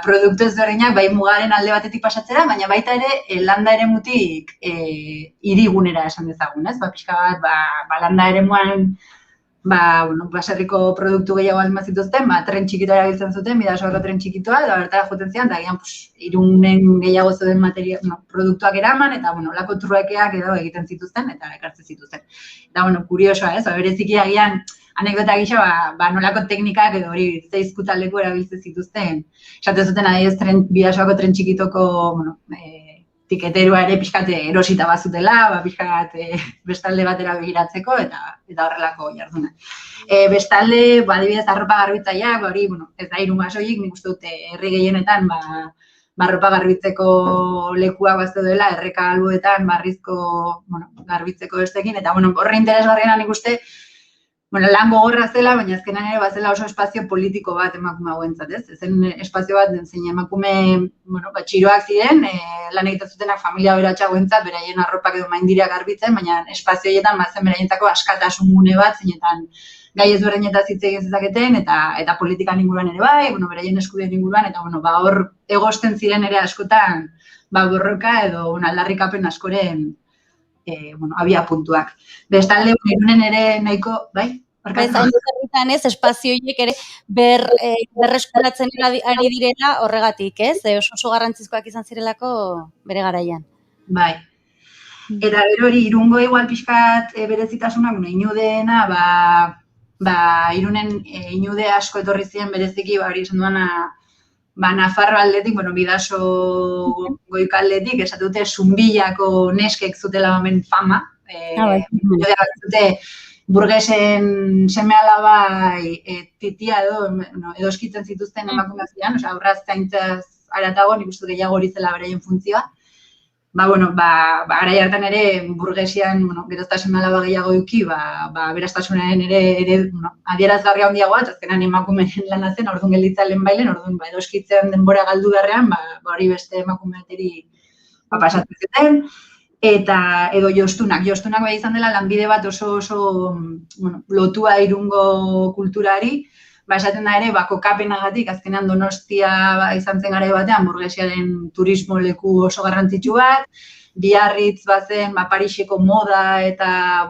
produktu ezberdinak, mugaren alde batetik pasatzera, baina baita ere, landa eremutik hirigunera esan dezagun, ez? Pixka bat, landa eremuan, baserriko produktu gehiago alma zituzten, tren txikitoa erabiltzen zuten, bidasoako tren txikitoa, eta bertara joten zian, eta Irunen gehiago zuten produktuak eraman, eta, lako truekeak edo egiten zituzten, eta ekartzen zituzten. Eta, kuriosoa, ez? Bereziki agian, anekdota gisa, nolako teknikak edo hori zeizkutaleko erabiltzen zituzten. Esaten zuten, adibidez, bidasoako tren txikitoko, tiketerua ere pixkate erosita bazutela, pixkat bestalde batera begiratzeko eta horrelako jarduna. Bestalde, adibidez, arropa garbitzaileak, hori, ez da Irun soilik, nik uste dute herri gehienetan, arropa garbitzeko lekuak bazteudela, erreka albuetan, barrizko, garbitzeko bestekin, eta horre interesgarriena nik uste, lan gogorra zela, baina azkenan ere bazela oso espazio politiko bat emakume hauentzat, ez? Ezen espazio bat zein emakume, txiroak ziren, lan egiten zutenak familia beratxagoentzat, beraien arropak edo maindireak garbitzen, baina espazio horietan bazen beraientzako askatasun gune bat, zeinetan gai ezberdinetaz hitz egin zezaketen, eta politikan inguruan ere bai, beraien eskubideen inguruan, eta hor egosten ziren ere askotan, borroka edo aldarrikapen askoren abia puntuak. Bestalde, Irunen ere nahiko, bai? Zainduterritan ez, espazio horiek ere berreskuratzen ari direla horregatik, ez? Oso garrantzizkoak izan zirelako bere garaian. Bai. Eta gero hori Irungo igual pixkat berezitasuna, inudeena, Irunen inude asko etorri ziren bereziki, hori esan duana, Nafarro aldetik, Bidaso goikaldetik, esatu dute Zunbillako neskek zutela hemen fama, zute burgesen seme-alaba titia edo eskitzen zituzten emakumeak ziren, aurraz zaintzaz aratago, nik uste gehiago hori zela beraien funtzioa. Garai hartan ere burgesian, geroztasun alaba gehiago eduki, berastasunaren ere adierazgarria handiagoa, azkenan emakumeen lana zen, orduan gelditza lehen bailen, orduan edo eskitzean denbora galdu beharrean, hori beste emakumeateri pasatzen zuten. Eta edo jostunak bai izan dela lanbide bat oso lotua Irungo kulturari, esaten da ere, kokapenagatik, azkenean Donostia izan zen garai batean, burgesiaren turismo leku oso garrantzitsu bat, Biarritz bazen, Pariseko moda eta,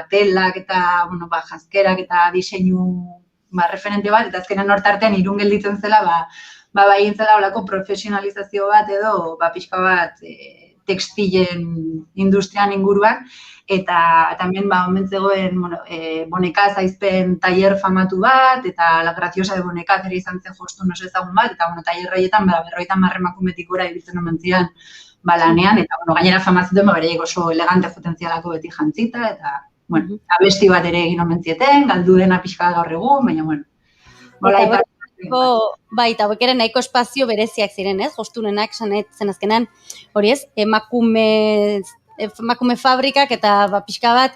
telak eta, janzkerak eta diseinu referente bat, eta azkenean hortartean Irun gelditzen zela, egin zela olako profesionalizazio bat edo, pixka bat, textilen industrian inguruan, eta también omen zegoen bonekaz aizpen tailer famatu bat, eta la graciosa de bonekaz ere izan zen jostun oso ezagun bat, eta tailer horietan 50 emakumetik gora ibiltzen omen ziren lanean, eta gainera fama zuten beraiek oso elegante joten zialako beti jantzita, eta abesti bat ere egin omen zieten, galdu dena pixka gaur egun, baina Bai, eta hauek ere nahiko espazio bereziak ziren, ez? Jostunenak zen azkenan, hori ez, emakume fabrikak eta pixka bat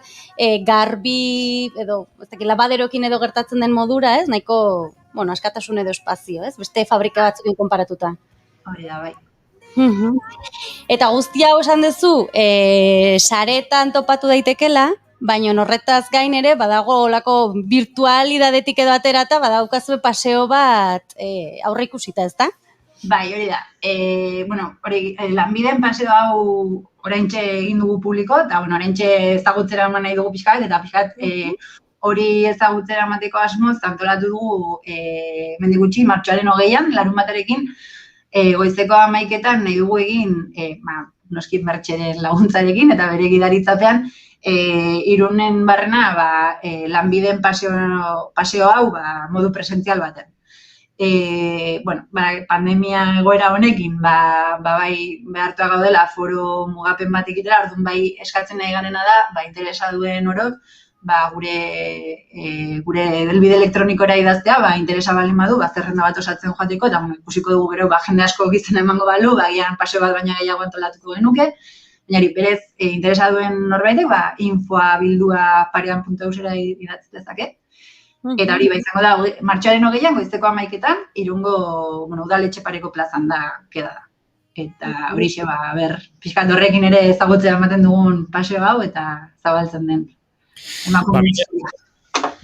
garbi edo labaderokin edo gertatzen den modura, ez? Nahiko, askatasun edo espazio, ez? Beste fabrika batzukin konparatuta. Hori da, bai. Eta guztia hau esan duzu, saretan topatu daitekela, baina horretaz gain ere, badago olako virtualidadetik edo aterata, badaukazue paseo bat aurre ikusita, ez da? Bai, hori da. Hori, lanbiden paseo hau oraintxe egin dugu publiko, eta oraintxe ezagutzera eman nahi dugu pixkat, eta pixkat hori ezagutzera emateko asmoz, antolatu dugu mendigutxi martxoaren 20an, larunbatarekin, goizeko 11etan nahi dugu egin, noski Mertxeren laguntzarekin, eta bere gidaritzapean, Irunen barrena lanbiden paseo hau modu presentzial baten. Pandemia egoera honekin, bai behartua gaudela foro mugapen bat egitera, orduan bai eskatzen nahi ganena da, interesa duen orok, gure edelbide elektronikora idaztea, interesa baldin badu, zerrenda bat osatzen joateko, eta ikusiko dugu gero, jende asko gizena emango balu, gian paseo bat baina gehiago antolatuko genuke, baina berez, interesa duen norbaitek, infoa bildua parean.eusera idatzi dezake. Eta hori, izango da, martxoaren 20an, goizeko 11etan, Irungo udaletxe pareko plazan da, keda da. Eta hori xe, pixkat horrekin ere ezagutzea ematen dugun paseo hau, eta zabaltzen den.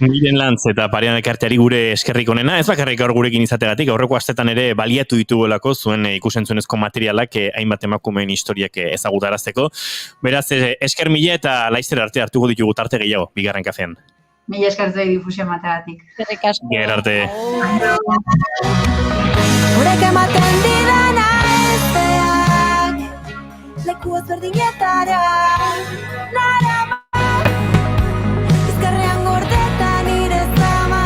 Miren Lantz eta Parean elkarteari gure eskerrik onena, ez bakarrik gaur gurekin izategatik, aurreko astetan ere baliatu dituelako zuen ikusentzunezko materialak hainbat emakumeen historiak ezagutarazteko. Beraz, esker mila eta laizter arte hartuko ditugu tarte gehiago, bigarren kafean. Mila esker zuei difusio emategatik. Eskerrik asko. Gero arte. Horek ematen didana ezteak, leku ezberdinetara, narama, bizkarrean gordetan nire zama,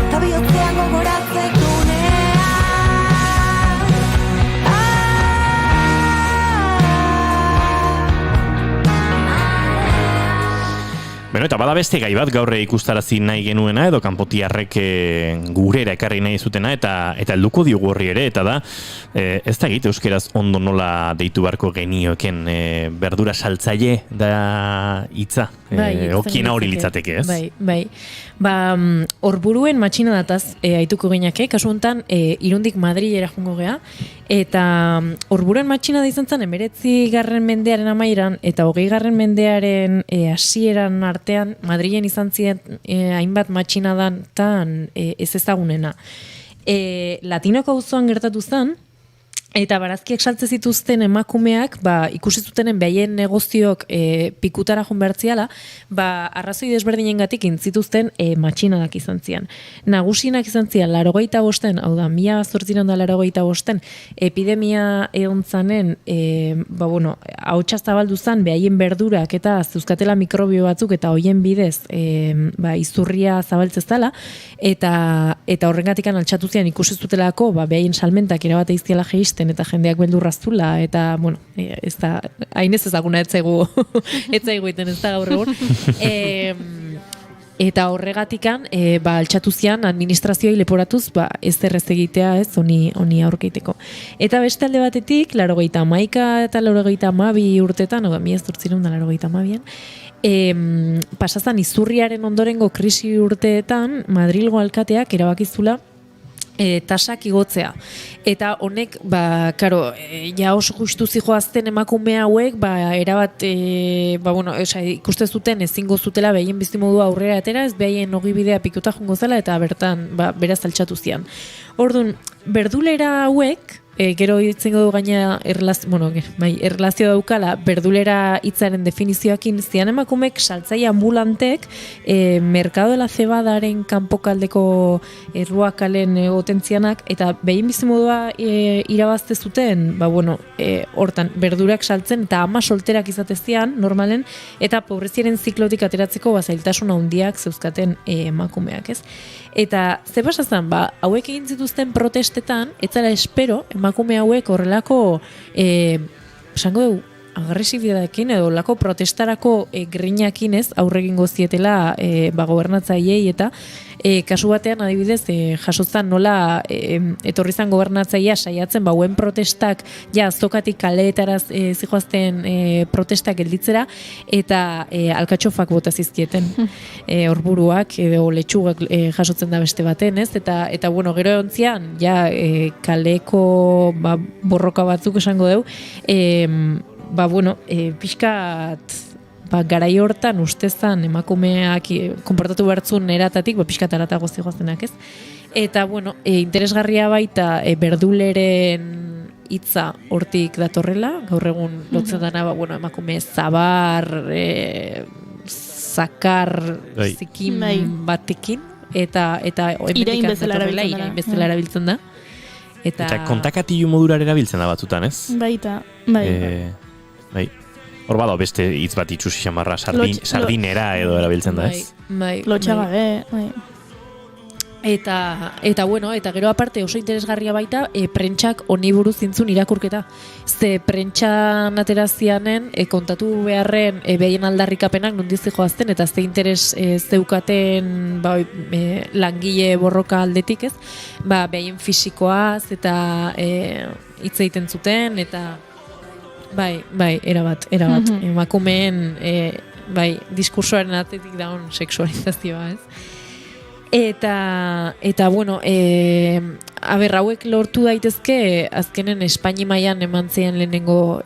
eta bihotzean gogoratzeko Beno, eta bada beste gai bat gaur ikustarazi nahi genuena, edo kanpotiarrek gurera ekarri nahi zutena, eta helduko diogu horri ere, eta da, ez da egite euskeraz ondo nola deitu beharko genioeken berdura saltzaile da hitza, okiena hori litzateke, ez? Bai. Horburuen matxina dataz aituko geinake, kasu honetan Irundik Madrilera joango gea, eta horburuen matxina da izan zen 19. mendearen amairan eta 20. mendearen hasieran artean Madrilen izan ziren hainbat matxinadan ez ezagunena. Latinoko auzoan gertatu zen, Eta barazkiak saltze zituzten emakumeak, ikusi zutenen behaien negozioak pikutara joan behartziala, arrazoi desberdinengatik intzituzten matxinadak izan zian. Nagusienak izan zian, 85, hau da, 1885, epidemia egon zanen, ahotsa zabaldu zan, behaien berdurak eta zeuzkatela mikrobio batzuk eta hoien bidez izurria zabaltzezala, eta horrengatikan altxatu zian ikusi zutelako, behaien salmentak erabate iztiala jeisten, eta jendeak beldurraztula, eta, ez da, hainez ezaguna etzaigu iten ez da gaur egun. Eta horregatikan, altxatu zian administrazioa leporatuz, ez errez egitea, ez, honi aurkeiteko. Eta beste alde batetik, 91 eta 92 urtetan, 1992an, pasazan izurriaren ondorengo krisi urteetan, Madrilgo alkateak erabakizula tasak igotzea. Eta honek, ja oso justu zijoazten emakume hauek, erabat, ikuste zuten ezingo zutela behien bizimodua aurrera atera, ez behien ogibidea pikuta jongo zela, eta bertan, beraz altxatu zian. Orduan, berdulera hauek, gero hitzen du gaina erlazio daukala berdulera hitzaren definizioakin zian emakumek saltzaile ambulantek Mercado de la Cebadaren kanpokaldeko erruakalen otentzianak eta behin bizimodua irabazte zuten, hortan berdurak saltzen eta ama solterak izatezian normalen eta pobreziaren ziklotik ateratzeko zailtasun handiak zeuzkaten emakumeak, ez? Eta ze pasazan, hauek egin zituzten protestetan, etzara espero, emakume hauek horrelako, esango dugu, agresibidadekin edo lako protestarako grinakin ez aurregingo zietela gobernatzaileei eta kasu batean adibidez jasotzan nola etorri zan gobernatzailea saiatzen hauen protestak ja azokatik kaleetaraz zijoazten protestak gelditzera eta alkatxofak bota zizkieten horburuak edo letxugak jasotzen da beste baten ez eta gero ontzian ja kaleko borroka batzuk esango dugu pixkat garai hortan ustezan emakumeak konportatu behartzun eratatik, pixkat aratago zigoazenak ez. Eta, interesgarria baita berduleren hitza hortik datorrela, gaur egun lotzen dana, emakume zabar, zakar, zikin batekin, eta irain bezala erabiltzen da. Eta kontakatilu modurar erabiltzen da batzutan, ez? Baita, bai. Hor bada beste hitz bat itxusi xamarra, sardinera edo erabiltzen da, ez? Lotxagabe, bai. Eta gero aparte oso interesgarria baita prentsak honi buruz zintzun irakurketa. Ze prentsan aterazianen kontatu beharren behaien aldarrikapenak nondiz joazten eta ze interes zeukaten langile borroka aldetik ez, behaien fisikoaz eta hitz egiten zuten eta erabat. Emakumeen diskursoaren atletik daun seksualizazioa ez. Eta hauek lortu daitezke azkenen Espaini mailan eman zean lehenengo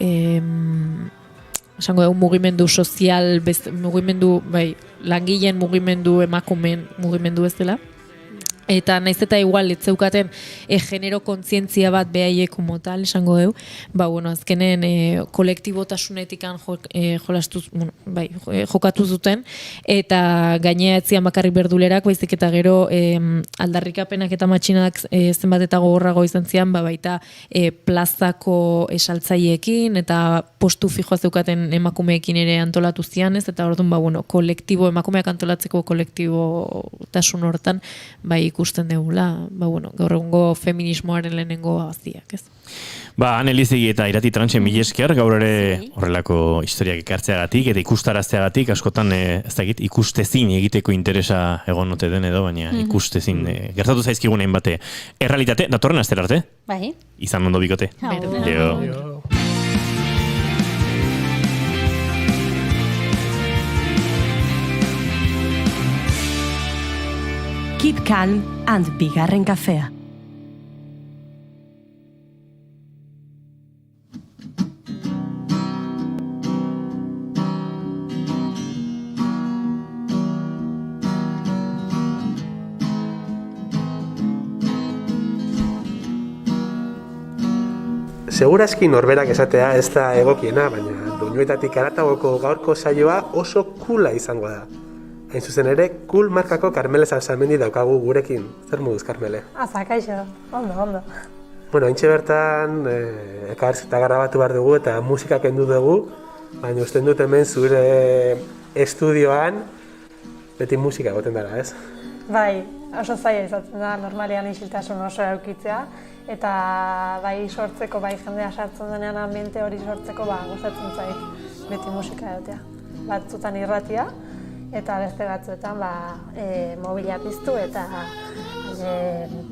esango dugu mugimendu sozial, mugimendu, langileen mugimendu, emakumeen mugimendu ez dela. Eta naiz eta igual etzeukaten genero kontzientzia bat behaiek tal esango dugu, azkenen kolektibotasunetik jokatu zuten eta gainea etzian bakarrik berdulerak, baizik eta gero aldarrikapenak eta matxinadak zenbat eta gogorrago izan zian, baita plazako esaltzaileekin eta postu fijoa zeukaten emakumeekin ere antolatu zian ez, eta orduan kolektibo, emakumeak antolatzeko kolektibotasun hortan, ikusten degula, gaur egungo feminismoaren lehenengo aziak, ez? Anelizegi eta Irati Tranche mil esker, gaur ere horrelako historiak ekartzeagatik eta ikustarazteagatik, askotan ikustezin egiteko interesa egon ote den edo, baina ikustezin gertatu zaizkigunein bate errealitate, datorren astera arte? Bai. Izan ondo bikote. Leo. Keep calm and bigarren kafea. Segurazki norberak esatea ez da egokiena, baina doinuetatik haratagoko gaurko saioa oso kula izango da. Hain zuzen ere, Cool markako Karmele Salsamendi daukagu gurekin. Zer moduz, Karmele? Kaixo, ondo. Bueno, haintxe bertan, elkarrizketa grabatu behar dugu eta musika kendu dugu, baina usten dut hemen zure estudioan beti musika egoten dara, ez? Bai, oso zaila izaten da, normalean isiltasun oso eukitzea, eta bai sortzeko, bai jendea sartzen denean ambiente hori sortzeko, gustatzen zait beti musika egotea. Batzutan irratia, eta beste batzuetan mobila piztu eta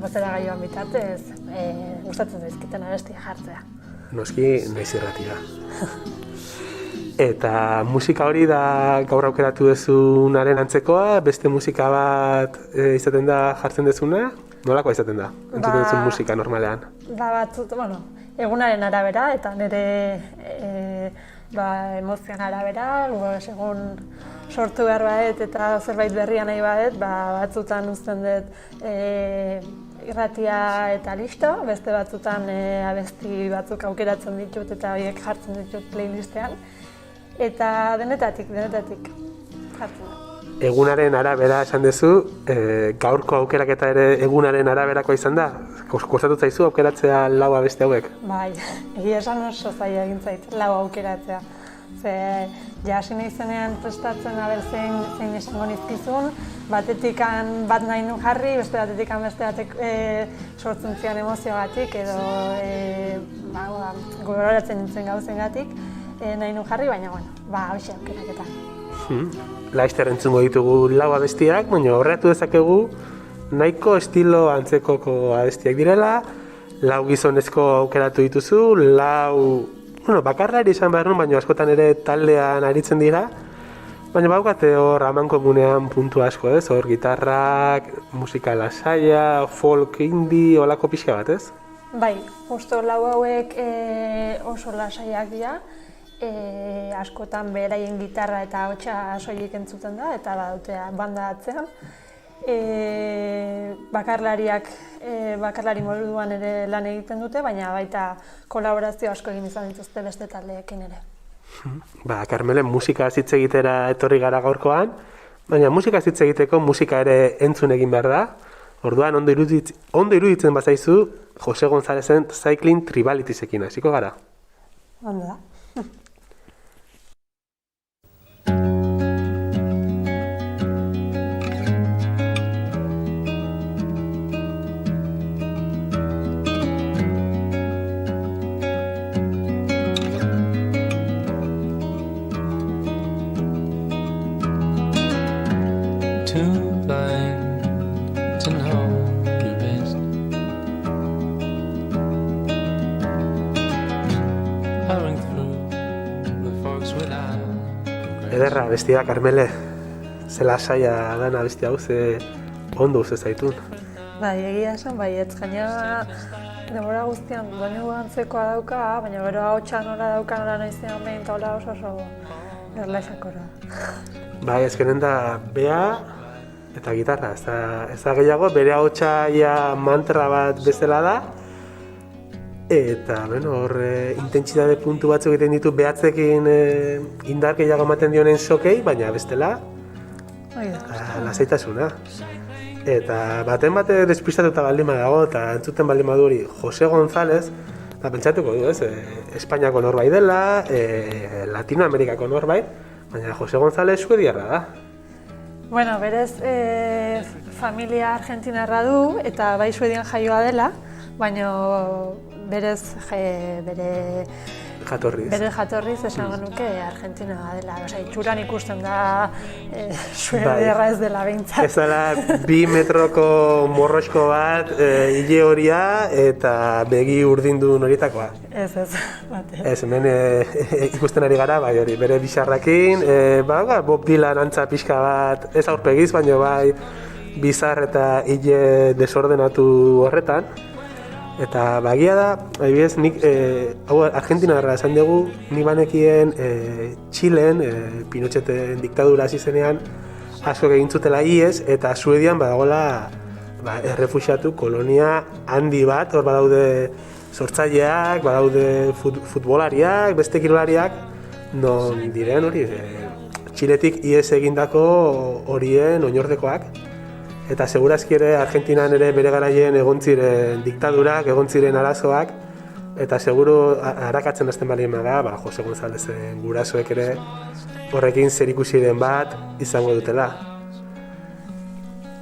bozera gaioan bitartez gustatzen zaizkiten abestia jartzea. Noski, naiz irratia. Eta musika hori da gaur aukeratu duzunaren antzekoa, beste musika bat izaten da jartzen duzuna? Nolakoa izaten da, entzuten duzun musika normalean? Egunaren arabera eta nire emozioan arabera, segun sortu behar badet eta zerbait berria nahi badet, batzutan uzten dut irratia eta listo, beste batzutan abesti batzuk aukeratzen ditut eta horiek jartzen ditut playlistean. Eta denetatik jartzen da. Egunaren arabera esan duzu, gaurko aukeraketa ere egunaren araberakoa izan da? Kostatu zaizu aukeratzea lau abesti hauek? Bai, egia esan oso zaila egin zait, lau aukeratzea. Hasi naizenean prestatzen zein esango nizkizun, batetikan bat nahi nu jarri, beste batetikan beste batek sortzen zian emozioagatik edo gogoratzen nintzen gauzengatik nahi nu jarri, baina hoxe aukeraketa. Laster entzungo ditugu lau abestiak, baina horretu dezakegu nahiko estilo antzekoko abestiak direla, lau gizonezko aukeratu dituzu, bakarlari izan behar nun, baina askotan ere taldean aritzen dira, baina baukate hor haman komunean puntu asko, ez? Hor gitarrak, musika lasaia, folk, indie, olako pixka bat, ez? Bai, justo lau hauek oso lasaiak dira, askotan beraien gitarra eta ahotsa soilik entzuten da, eta badute banda atzean. Bakarlari moduan ere lan egiten dute, baina baita kolaborazio asko egin izan dituzte beste taldeekin ere. Karmele, musika hitz egitera etorri gara gaurkoan, baina musika hitz egiteko musika ere entzun egin behar da. Orduan, ondo iruditzen bazaizu, Jose Gonzalezen Cycling Tribalitizekin hasiko gara. Ondo da. Ederra, bestia, Karmele, zela saia dana bestia hau, ze ondo uste zaitun. Egia esan, ez gaina denbora guztian doinu antzekoa dauka, baina gero ahotsa nola dauka nola noizean behin eta hola oso erlaxakora. Ezkenen da bea eta gitarra, ez da gehiago, bere ahotsa mantra bat bezala da, eta hor intentsitate puntu batzuk egiten ditu behatzekin indar gehiago ematen dionen sokei, baina bestela lasaitasuna. Eta baten bate despistatuta baldin badago eta entzuten baldin badu hori Jose González, pentsatuko du, Espainiako norbait dela, Latinoamerikako norbait, baina Jose González suediarra da. Berez familia argentinarra du eta bai Suedian jaioa dela, baina bere jatorriz esango nuke Argentina dela. Itxuran ikusten da suediarra ez dela behintzat. Ez dela 2 metroko morrosko bat, hile horia eta begi urdindu horietakoa. Ez, bate. Ez, hemen ikusten ari gara, bere bizarrakin, Bob Dylan antza pixka bat, ez aurpegiz, baina bai bizar eta hile desordenatu horretan. Eta bagia da, adibidez, nik Argentinarra esan dugu, ni banekien Txilen, Pinocheten diktadura hasi zenean, asko egin zutela iez, eta Suedian badagoela errefuxiatu kolonia handi bat, hor badaude sortzaileak, badaude futbolariak, beste kirolariak, non diren hori, Txiletik ihes egindako horien oinordekoak. Eta segurazki ere Argentinan ere bere garaien egon ziren diktadurak, egon ziren arazoak, eta seguru arakatzen hasten balien maga, Jose Gonzalezen gurasoek ere horrekin zerikusiren bat izango dutela.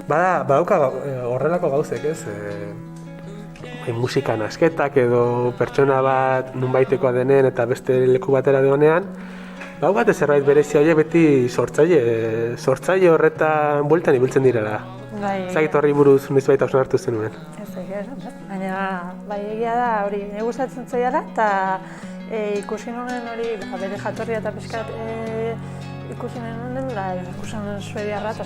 Badauka horrelako gauzek, ez? Musika nasketak edo pertsona bat nunbaitekoa denen eta beste leku batera deonean, bate zerbait berezia horiek beti sortzaile horretan bueltan ibiltzen direla. Zagit horri buruz noizbait hausnartu zenuen. Baina egia da hori nire gustatzen zaiala eta ikusi nuen hori bere jatorria eta pixkat ikusi nuen ikusi nuen suediarra eta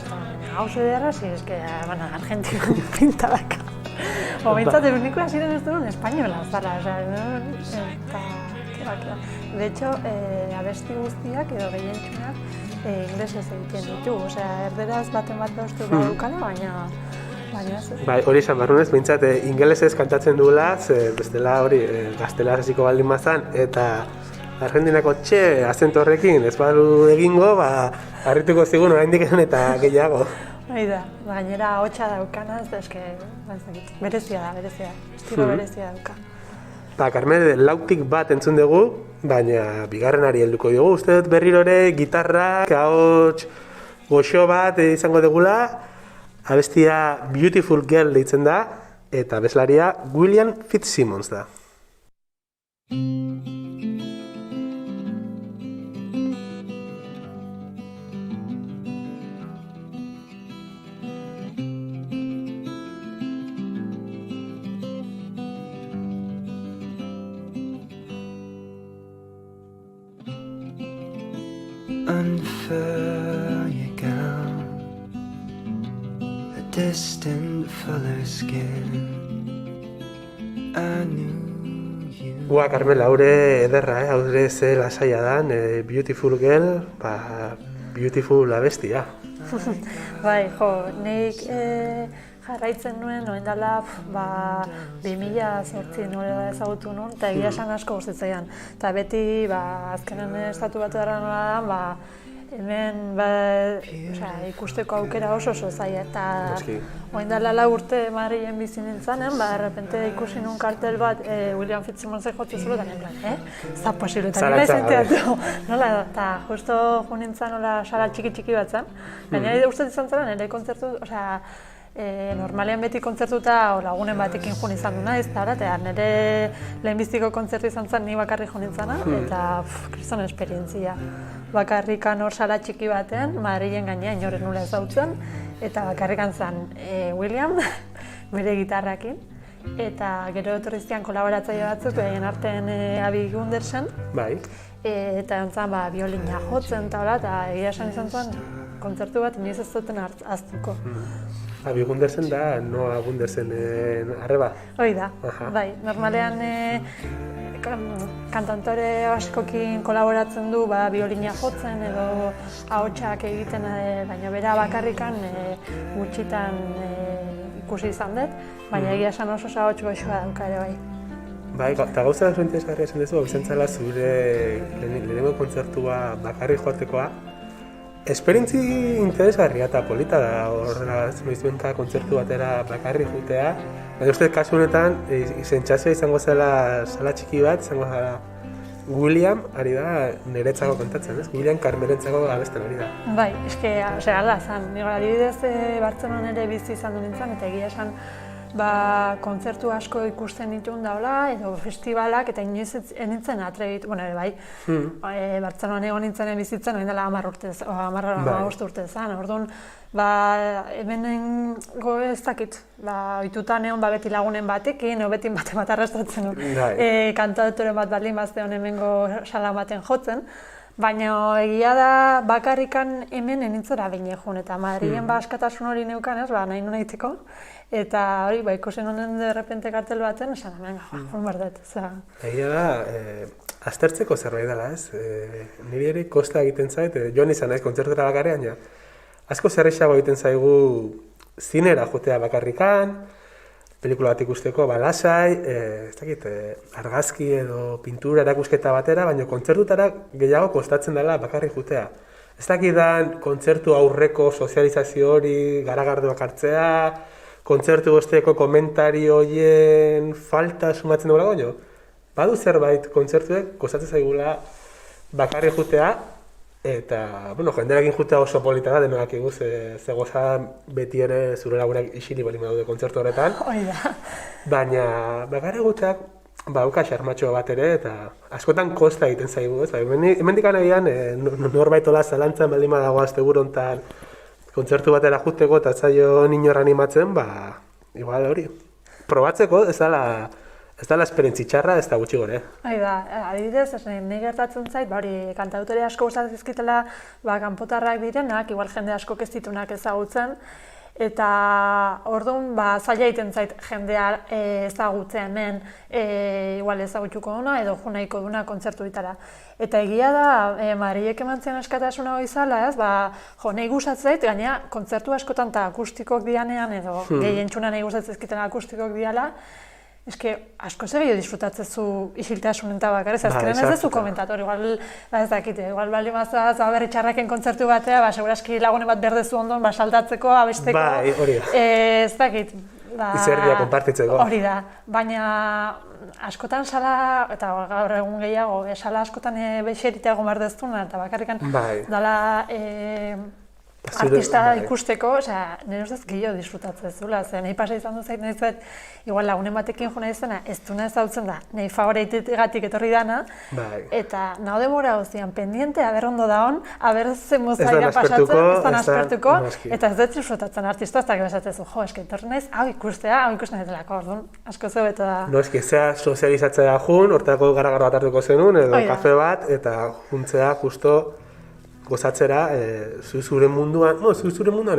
hau suediarra eske argentino pinta daka. Bintzat, pelikula ziren ez duen espainola zara, de hecho, abesti guztiak edo gehientsunak inglesez egiten ditu, erderaz baten bat behoztu badukala, baina ez. Bai, hori izan barrunez, bintzat, ingelesez kantatzen duela, bestela hori gaztelaz hasiko baldin bazan, eta Argentinako azento horrekin ez badu egingo, harrituko zigun oraindik eta gehiago. Da, gainera hotxa daukanaz, eske, berezia da, estilo berezia dauka. Carmen, lautik bat entzun dugu, baina bigarrenari helduko dugu. Uste dut berriro ere gitarra, ahots, goxo bat izango dugula, abestia Beautiful Girl deitzen da, eta abeslaria William Fitzsimmons da. Unfurl your gown, a distant fuller skin. I knew you. Carmen, haure ederra, haure ze lasaia dan, Beautiful Girl, Beautiful abestia. Bai, nik jarraitzen nuen, noen dela 2008 nola ezagutu nuen, eta egia esan asko gustatzen. Eta beti, azkenen estatu batu dara nola da, hemen ikusteko aukera oso zaila, eta oin dela 4 urte Madrilen bizi nintzanen, errepente ikusi nuen kartel bat William Fitzsimmonsek jotzen zulu, eta nien, ez da posible, eta nila izan teatro. Eta justo jo nintzen sala txiki bat zen, baina uste izan zen, nire kontzertu, normalean beti kontzertuta lagunen batekin jo izan duna, eta nire lehenbiztiko kontzertu izan zen ni bakarrik jo nintzana, eta kriston esperientzia. Bakarrikan hor sala txiki baten, Madrilen gainea inoren nula ezagutzen, eta bakarrikan zen William, bere gitarrakin, eta gero etorriztian kolaboratzaile batzuk, behien artean Abby Gundersen, eta entzan biolina jotzen eta egia esan izan zuen kontzertu bat inoiz ez duten ahaztuko. Abby Gundersen da Noah Gundersen arreba. Hoi da, bai, normalean kantantore askokin kolaboratzen du biolina jotzen edo ahotsak egiten, baina bera bakarrikan gutxitan ikusi izan dut, baina egia esan oso ahots goxoa dauka ere bai. Bai, eta gauza da interesgarria esan duzu, izan zela zure lehenengo kontzertua bakarrik joatekoa. Esperientzi interesgarria eta polita da horrela noizbenka kontzertu batera bakarrik jutea. Baina uste kasu honetan, sentsazioa izango zela sala txiki bat, izango zela William ari da niretzako kontatzen, ez? William Carmerentzako abesten ari da. Bai, eske, hala zan, nigo adibidez Bartzelonan ere bizi izan du nintzen, eta egia esan kontzertu asko ikusten dituen daula, edo festivalak, eta inoiz nintzen atrebitu, bai, Bartzelonan egon nintzenen bizitzen, oin dela 15 urte zan, orduan, hemen ez dakit, ohituta neon beti lagunen batekin, edo beti bat arrastratzen kantautoren bat baldin bazteon hemengo sala baten jotzen, baina egia da bakarrikan hemen enintzera behin egun, eta Madrilen askatasun hori neukan ez, nahi nuen egiteko, eta hori, ikusen honen derrepente kartel baten, esan hemen joan berdet. Egia da, aztertzeko zerbait dela ez, niri ere kosta egiten zait, joan izan naiz kontzertura bakarrean, asko zerrexago egiten zaigu zinera jotea bakarrikan, pelikula bat ikusteko, lasai, ez dakit, argazki edo pintura erakusketa batera, baina kontzertutara gehiago kostatzen dela bakarrik jutea. Ez dakidan kontzertu aurreko sozializazio hori garagardoak hartzea, kontzertu osteko komentario horien falta sumatzen dugula goño. Badu zerbait kontzertuek kostatzen zaigula bakarrik jutea, eta, jenderekin jutea oso polita da, denoak iguz, ze goza beti ere zure lagunak isili bali daude kontzertu horretan. Baina bakarrik juteak bauka xarmatxoa bat ere, eta askotan kosta egiten zaigu, ez? Hemendik anagian, norbaitola zalantzan baldin badago asteburu hontan kontzertu batera juteko eta zaio inorra animatzen, igual hori. Probatzeko ez dela esperientzi txarra, ez da gutxi gore. Adibidez, nahi gertatzen zait, hori kantautore asko gustatzen dizkitela kanpotarrak direnak, igual jende asko ez ditunak ezagutzen, eta orduan zaila egiten zait jendea ezagutzea hemen igual ezagutuko duna edo jo nahiko duna kontzertu ditara. Eta egia da, Madrilek eman zian askatasuna hori izala, jo nahi gustatzen zait, gainera kontzertu askotan eta akustikok dianean edo gehientsuna nahi gustatzen ezkiten akustikok diala, eske asko gehiago disfrutatzezu isiltasunen eta bakarez, azkenean ez dezu komentator, igual ez dakite, igual baldin bazaz berri txarraken kontzertu batea, seguraski lagunen bat berdezu ondon, saltatzeko, abesteko, hori da. Ez dakit. Izerdia konpartitzeko. Hori da, baina askotan sala, eta gaur egun gehiago, sala askotan bexeritea egon behar deztuna, eta bakarrikan dala artista ikusteko, nire ustez gehiago disfrutatzen zula, nahi pasa izan duzait, nahi zuet, igual lagunen batekin jo nahi zena, ez duna ezautzen da, nahi favoritegatik etorri dana, eta naho demora guztian, pendiente, aber ondo da hon, aber zen mozaia pasatzen, ez da aspertuko, eta ez dut disfrutatzen artista, ez da gebesatzezu, jo, eski, etorri naiz, hau ikustea delako, orduan, asko zeu eta da. No, eski, zea sozializatzea jun, hortako garagarro bat hartuko zenun, edo kafe bat, eta juntzea justo gozatzera, zure munduan,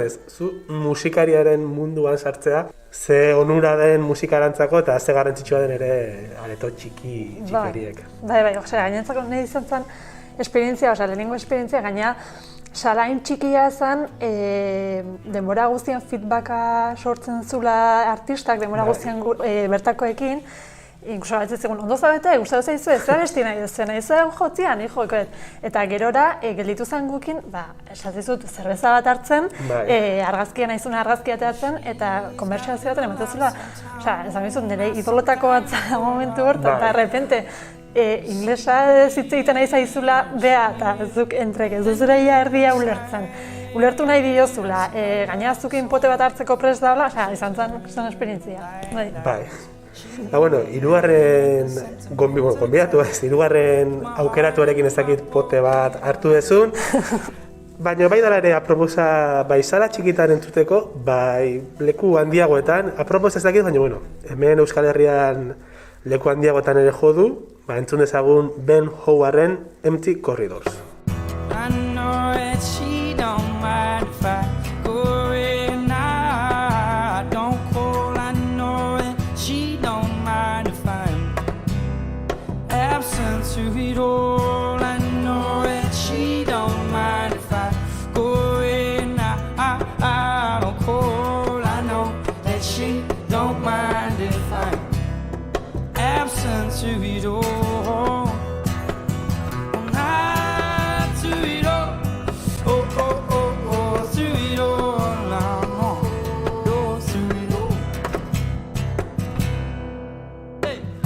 ez, zu musikariaren munduan sartzea, ze onura den musikarantzako eta ze garrantzitsua den ere areto txikeriek. Gainentzako nahi izan zen esperientzia, lehenengo esperientzia, gaina salain txikia zen, denbora guztian feedbacka sortzen zula artistak, denbora guztian bertakoekin, inkluso bat ez egun ondo zabete, gustatu zaizu ez abesti nahi duzen, ez jotzian, eta gerora gelditu zen gukin, esatizut zerbeza bat hartzen, argazkia nahizuna argazkia hartzen, eta konbertsazio baten ematen zula, esan bizut, nire idolotako bat zara momentu hor, eta repente, inglesa zitze egiten nahi zaizula, eta zuk entrek ez duzura ia erdia ulertzen. Ulertu nahi diozula, gaina zukin pote bat hartzeko prest daula, izan zen esperientzia. Hirugarren gonbidatu ez, hirugarren aukeratuarekin ez dakit pote bat hartu dezun, baina bai dela ere aproposa bai sala txikitan entzuteko, bai leku handiagoetan, aproposa ez dakit, baina hemen Euskal Herrian leku handiagoetan ere jodu, entzun dezagun Ben Howardren Empty Corridors.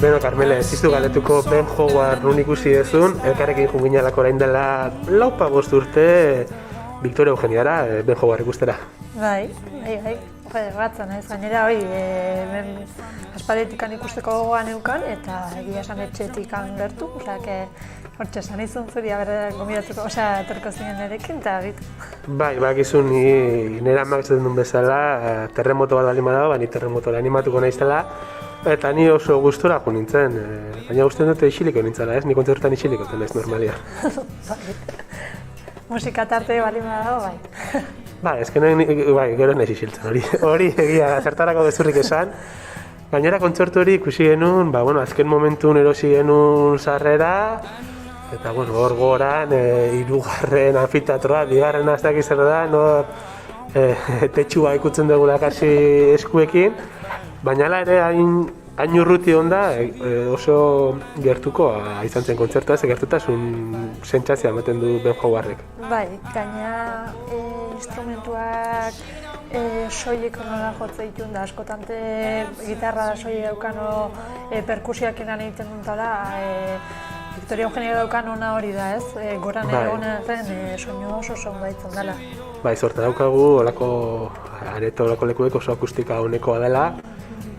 Beno, Carmele, ez iztu galetuko Ben Howard nun ikusi dezun, elkarrekin junginalako orain dela 4-5 urte Victoria Eugeniara, Ben Howard ikustera. Bai, batzen ez, gainera aspaldietikan ikusteko gogoan eukan, eta egia esan etxetik gertu, hortxe esan izun zuri gomidatuko, etorko zinen erekin, eta bitu. Bai, bakizun nire amak zaten duen bezala, terremoto bat bali badago, ni terremotora animatuko naizela, eta ni oso gustora jo nintzen, baina guztien dute isiliko nintzela, ez? Ni kontzertutan isiliko zen ez normalia. Musika tarte bali badago, bai. Gero nahiz isiltzen, hori egia, zertarako gezurrik esan. Gainera kontzertu hori ikusi genuen, azken momentun erosi genuen sarrera, eta hor goran, 3. anfiteatroa, 2. aztak izan da, tetxua ikutzen dugula kasi eskuekin, Baina hala ere hain urruti onda oso gertuko izan zen kontzertua, ze gertutasun sentsazioa ematen du Ben Howardek. Bai, gaina instrumentuak soilik nola jotze ditun da, askotante gitarra soilik daukano perkusioak enan egiten duntala, Victoria Eugenia daukan ona hori da, ez? Goran egonaren soinu oso ondo ditzen dela. Bai, sorte daukagu, olako areto olako lekuek oso akustika honekoa dela,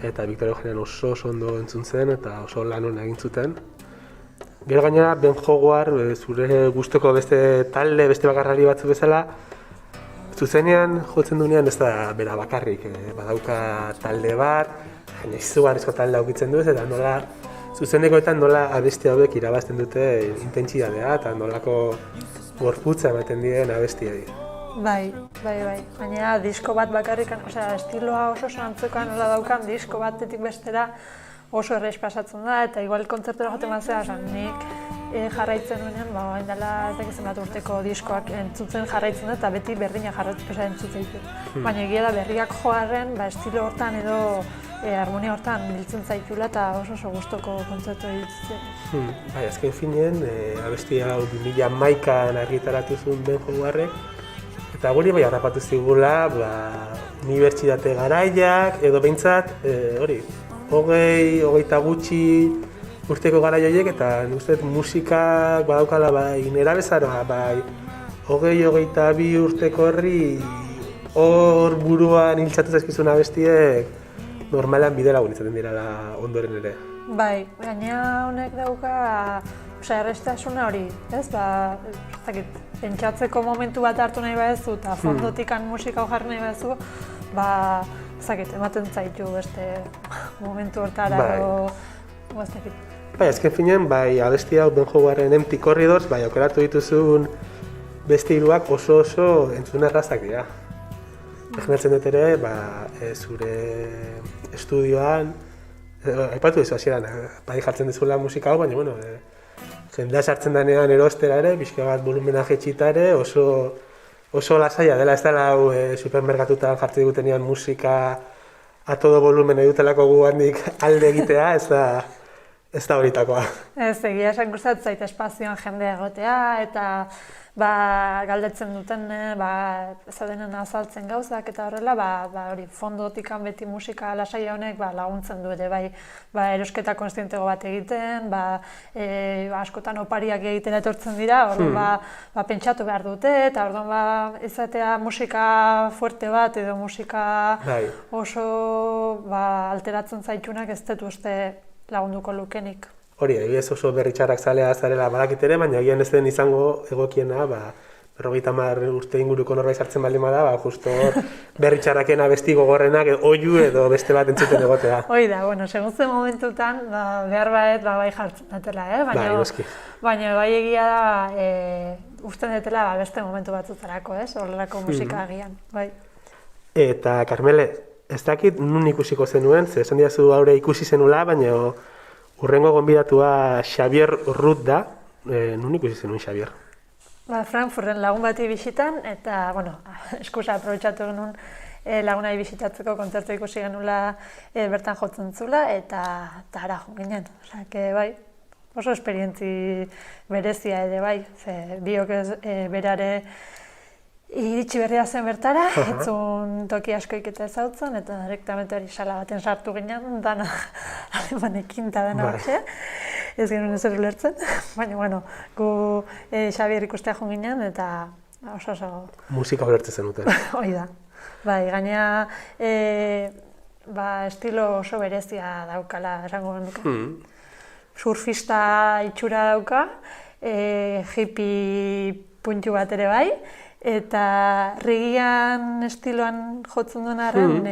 eta Victoria Eugenian oso ondo entzun zen eta oso lan hona egin zuten. Gero gainera, Ben Howard, zure gustoko beste talde, beste bakarrari batzu bezala, zuzenean jotzen duenean ez da bera bakarrik, badauka talde bat, izugarrizko talde aukitzen du ez, eta nola zuzenekoetan nola abesti hauek irabazten dute intentsitatea eta nolako gorputza ematen diren abestiei. Bai. Baina disko bat bakarrikan, estiloa oso antzekoa nola daukan, disko batetik bestera oso erreiz pasatzen da, eta igual kontzertura joten bat zera, nik jarraitzen nuenean, hain dela ez zenbat urteko diskoak entzutzen jarraitzen da, eta beti berdina jarraitzen entzutzen ditu. Baina egia da berriak joarren, estilo hortan edo harmonia hortan biltzen zaitula eta oso gustoko kontzertu ditzen. Bai, azken finean, abesti hau 2011an argitaratu zuen Ben Howardek, eta guri bai harrapatu zigula, unibertsitate garaiak, edo behintzat, hogeita gutxi urteko garai horiek, eta nik uste musikak badaukala nerabezaroa, hogeita bi urteko herri hor buruan hiltzatu zaizkizun abestiek normalan bide lagun izaten direla ondoren ere. Bai, gaina honek dauka errestasuna hori, ez? Pentsatzeko momentu bat hartu nahi badezu eta fondotikan musika jarri nahi badezu, ematen zaitu beste momentu hortara edo ez dakit. Bai, azken finean, abesti hau Ben Howardren Empty Corridors, aukeratu dituzun beste hiruak oso entzun errazak dira. Eginatzen dut ere, zure estudioan, aipatu dizu hasieran, jartzen dizula musika hau, baina, jendea sartzen denean erostera ere, pixka bat volumena jetxita ere, oso lasaia dela, ez dela hau supermerkatutan jartzen digutenean musika a todo volumen edutelako gu handik alde egitea, ez da horitakoa. Ez, egia esan gustatzen zait espazioan jendea egotea, eta galdetzen duten, zadenen azaltzen gauzak eta horrela, hori fondotikan beti musika lasaia honek laguntzen du ere, erosketa konstientego bat egiten, askotan opariak egiten etortzen dira, orduan pentsatu behar dute, eta orduan izatea musika fuerte bat edo musika oso alteratzen zaitunak ez dut uste lagunduko lukenik. Hori, ez oso berritxarrak zalea zarela badakit ere, baina egian ez den izango egokiena, 50 urte inguruko norbait sartzen baldin bada, justo hor berritxarraken abesti gogorrenak oihu edo beste bat entzuten egotea. Hoi da, segun zen momentutan, behar baet, bai jartzen datela, baina bai egia da, usten detela beste momentu batzutarako, horrelako musika agian, bai. Eta, Karmele, ez dakit nun ikusiko zenuen, ze esan diazu haure ikusi zenula, baina urrengo gonbidatua Xavier Rudd da, nun ikusi zenuen Xavier? Frankfurten lagun bati bisitan, eta, eskusa aprobetxatu genuen lagunai bisitatzeko kontzertu ikusi genula bertan jotzen zula, eta ara jo ginen. Oso esperientzi berezia ere bai, biok berare iritsi berria zen bertara, etzun toki askoik eta ezautzen, eta direktamente hori sala baten sartu ginen, dana alemanekin eta dena batxe, ez genuen ezer ulertzen, baina, gu Xabier ikustea joan ginen, eta oso... Musika ulertzen zenuten. Hoi da. Gainea, estilo oso berezia daukala, esango genduke. Surfista itxura dauka, hippie puntu bat ere bai, eta regian estiloan jotzen duen arren,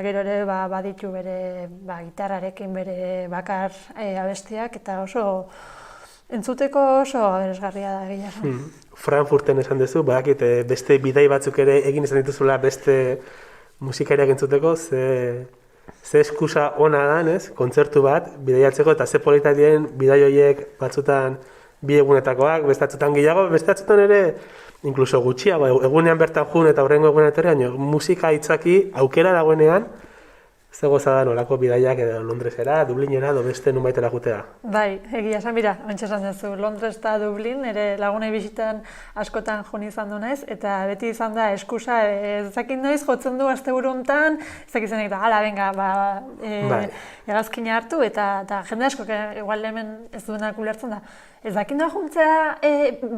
gero ere baditu bere gitarrarekin bere bakar abestiak, eta oso entzuteko oso aberesgarria da egia. Frankfurten esan duzu, badakit beste bidai batzuk ere egin izan dituzula beste musikariak entzuteko, ze eskusa ona da, kontzertu bat, bidaiatzeko, eta ze polita dien bidai horiek batzutan bi egunetakoak, bestatzutan gehiago, bestatzutan ere inkluso gutxiago, egunean bertan jun eta horrengo egunean etorrean, musika hitzaki aukera dagoenean, Ze goza da nolako bidaiak edo Londresera, Dublinera, edo beste nunbaitera jutea. Bai, egia esan, mira, ontsa esan duzu, Londres eta Dublin, ere lagunei bisitan askotan joan izan du naiz, eta beti izan da eskusa, ez dakit noiz jotzen du asteburu hontan, ez dakit zenek da, hala, venga, hegazkina hartu, eta jende asko, igual hemen ez duenak ulertzen da, ez dakit noa juntzea,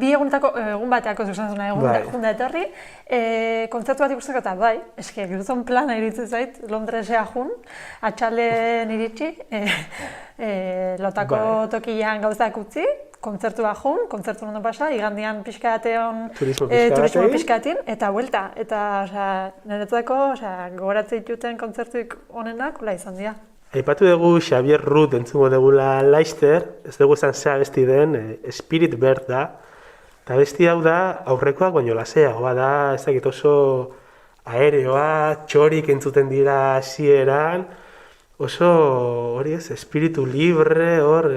bi egun bateako zuzen zuna, egun da etorri, kontzertu bat ikusteko eta bai, eske, gizon plana iritsi zait, Londresea jun, atxalen iritsi, lotako tokian gauzak utzi, kontzertua jun, kontzertu ondo pasa, igandian pixkateon turismo pixkatin, eta buelta, eta niretzako gogoratzen dituten kontzertuik onenak, hola izan dira. Aipatu dugu Xavier Rudd entzungo dugula Leicester, ez dugu esan zea abesti den, Spirit Bird da, eta abesti hau da aurrekoak baino laseagoa da, ez dakit oso aereoa, txorik entzuten dira hasieran, oso hori ez, espiritu libre, hor,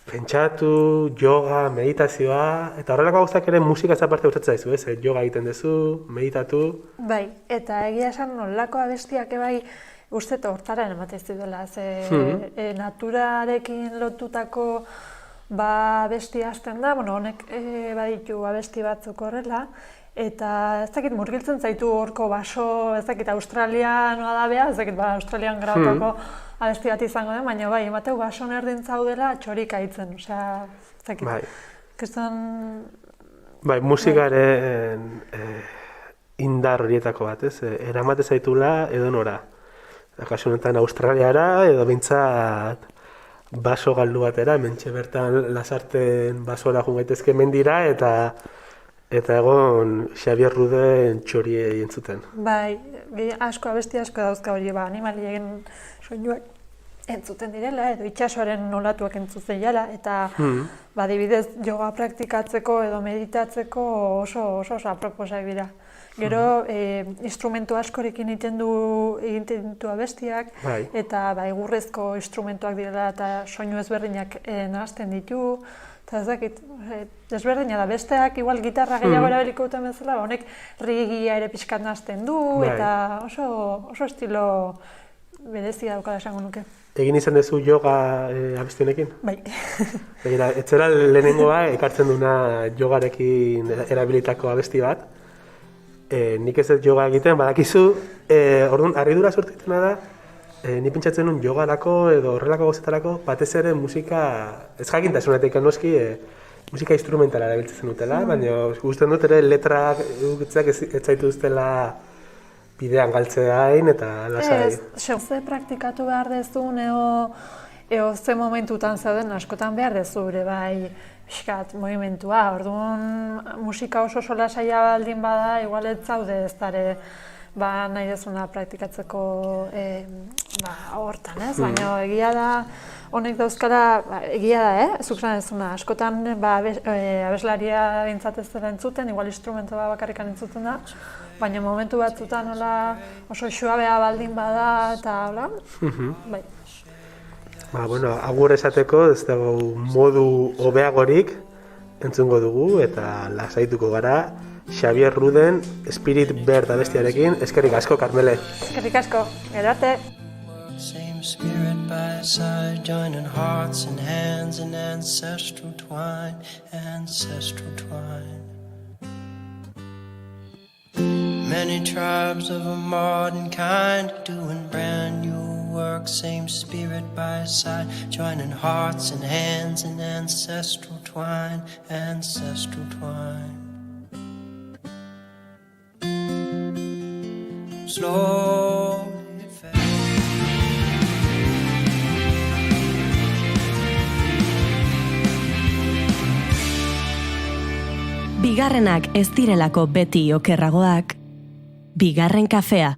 pentsatu, yoga, meditazioa, eta horrelako gauzak ere musika aparte gustatzen zaizu, ez? Yoga egiten duzu, meditatu. Bai, eta egia esan nolako abestiak bai, uste hortaren ematen ziduela, naturarekin lotutako abesti hasten da, honek baditu abesti batzuk horrela, eta ez dakit murgiltzen zaitu horko baso, ez dakit Australianoa da beha, ez dakit Australian grabatako abesti bat izango den, baina bai, emateu baso nerdin zaudela txorik aitzen, osea, ez dakit, kriston... Bai, musikaren indar horietako bat, ez? Eramate zaitula edonora. Kasu honetan Australiara edo behintzat baso galdu batera, hementxe bertan Lasarten basora joan gaitezke mendira eta egon Xavier Rudden txoriei entzuten. Bai, abesti asko dauzka hori, animalien soinuak entzuten direla, edo itxasoaren nolatuak entzuten jala, eta adibidez yoga praktikatzeko edo meditatzeko oso aproposak dira. Gero, instrumentu askorekin egiten ditu abestiak, eta egurrezko instrumentuak direla eta soinu ezberdinak nahazten ditu, eta ez dakit, ezberdina da, besteak igual gitarra gehiago erabiliko duten bezala, honek rigia ere pixkat nahazten du, eta oso estilo berezia daukala esango nuke. Egin izan duzu yoga abesti honekin? Bai. Ez zela lehenengoa ekartzen duna yogarekin erabilitako abesti bat, nik ez dut yoga egiten, badakizu, orduan, harridura sortitena da, ni pentsatzen nuen yogarako edo horrelako gauzetarako, batez ere musika, ez jakintasunetik noski, musika instrumentala erabiltzen dutela, baina gusten dut ere letrak ez zaituztela bidean galtzeain eta lasai. Ze praktikatu behar dezun, eo ze momentutan zauden askotan behar dezu ere bai, pixkat, movimentua, orduan musika oso solasaia baldin bada, igual ez zaude ez dara nahi dezuna praktikatzeko hortan, ez? Baina egia da, honek dauzkara, egia da, zuk zan dezuna, askotan abeslaria bintzat ez dela entzuten, igual instrumentua bakarrikan entzuten da, baina momentu batzutan oso suabea baldin bada, eta hola, bai. Bueno, agur esateko, ez dago modu hobeagorik entzungo dugu eta lasaituko gara Xavier Rudden Spirit Bird abestiarekin. Eskerrik asko, Karmele. Eskerrik asko, gero arte. Same spirit by side, joining hearts and hands in ancestral twine, ancestral twine. Many tribes of a modern kind doing brand new work, same spirit by side, joining hearts and hands in ancestral twine, ancestral twine. Slowly it fades. Bigarrenak ez direlako beti okerragoak, bigarren kafea.